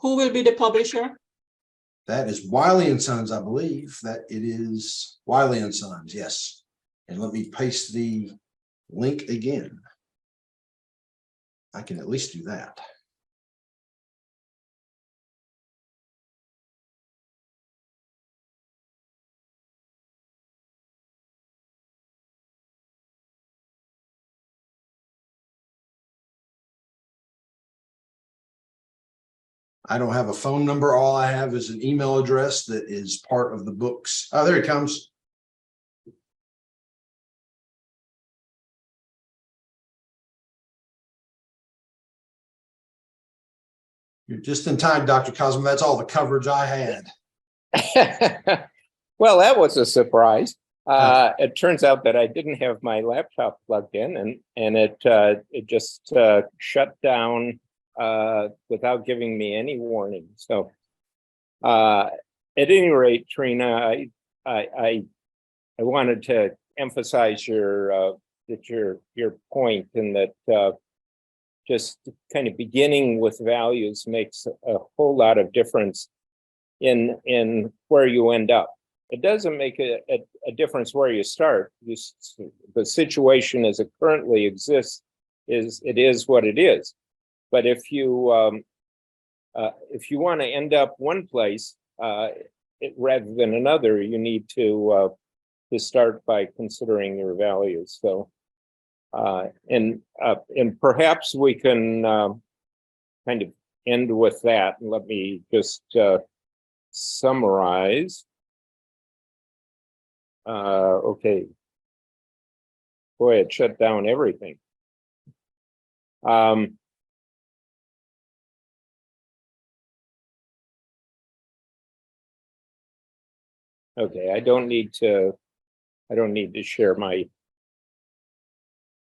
Who will be the publisher? That is Wiley & Sons, I believe that it is Wiley & Sons. Yes. And let me paste the link again. I can at least do that. I don't have a phone number. All I have is an email address that is part of the books. Oh, there he comes. You're just in time, Dr. Kozma. That's all the coverage I had. Well, that was a surprise. It turns out that I didn't have my laptop plugged in, and it just shut down without giving me any warning. So at any rate, Trina, I wanted to emphasize your point, in that just kind of beginning with values makes a whole lot of difference in where you end up. It doesn't make a difference where you start. The situation as it currently exists is what it is. But if you want to end up one place rather than another, you need to start by considering your values. So, and perhaps we can kind of end with that. And let me just summarize. Okay. Boy, it shut down everything. Okay, I don't need to share my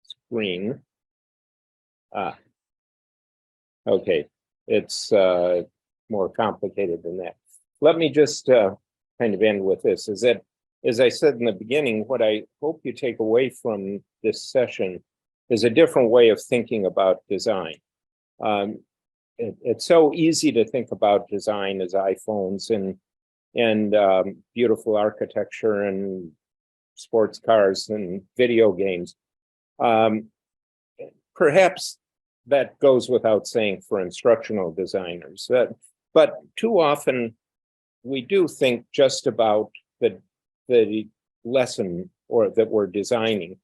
screen. Okay, it's more complicated than that. Let me just kind of end with this, is that, as I said in the beginning, what I hope you take away from this session is a different way of thinking about design. It's so easy to think about design as iPhones and beautiful architecture and sports cars and video games. Perhaps that goes without saying for instructional designers. But too often we do think just about the lesson or that we're designing,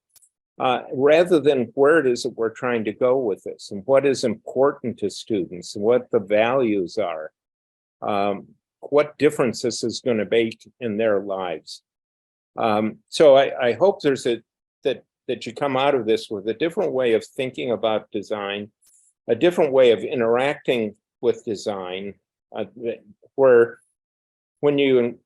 rather than where it is that we're trying to go with this, and what is important to students, and what the values are, what difference this is going to make in their lives. So I hope that you come out of this with a different way of thinking about design, a different way of interacting with design, where when you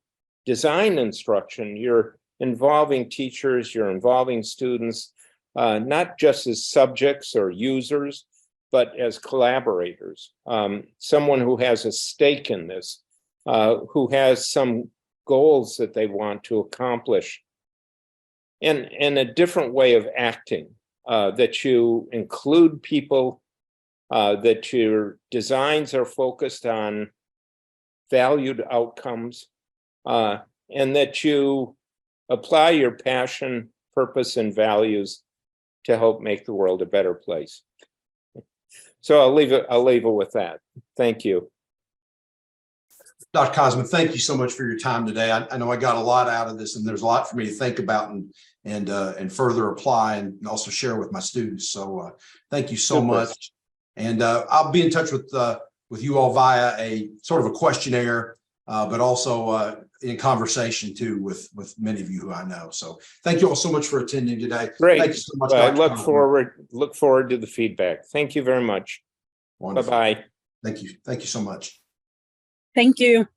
design instruction, you're involving teachers, you're involving students, not just as subjects or users, but as collaborators. Someone who has a stake in this, who has some goals that they want to accomplish, and a different way of acting, that you include people, that your designs are focused on valued outcomes, and that you apply your passion, purpose, and values to help make the world a better place. So I'll leave it with that. Thank you. Dr. Kozma, thank you so much for your time today. I know I got a lot out of this, and there's a lot for me to think about and further apply and also share with my students. So thank you so much. And I'll be in touch with you all via a sort of a questionnaire, but also in conversation too with many of you who I know. So thank you all so much for attending today. Great. Thank you so much. I Dr. Kozma. look forward to the feedback. Thank you very much. Wonderful. Bye-bye. Thank you. Thank you so much. Thank you.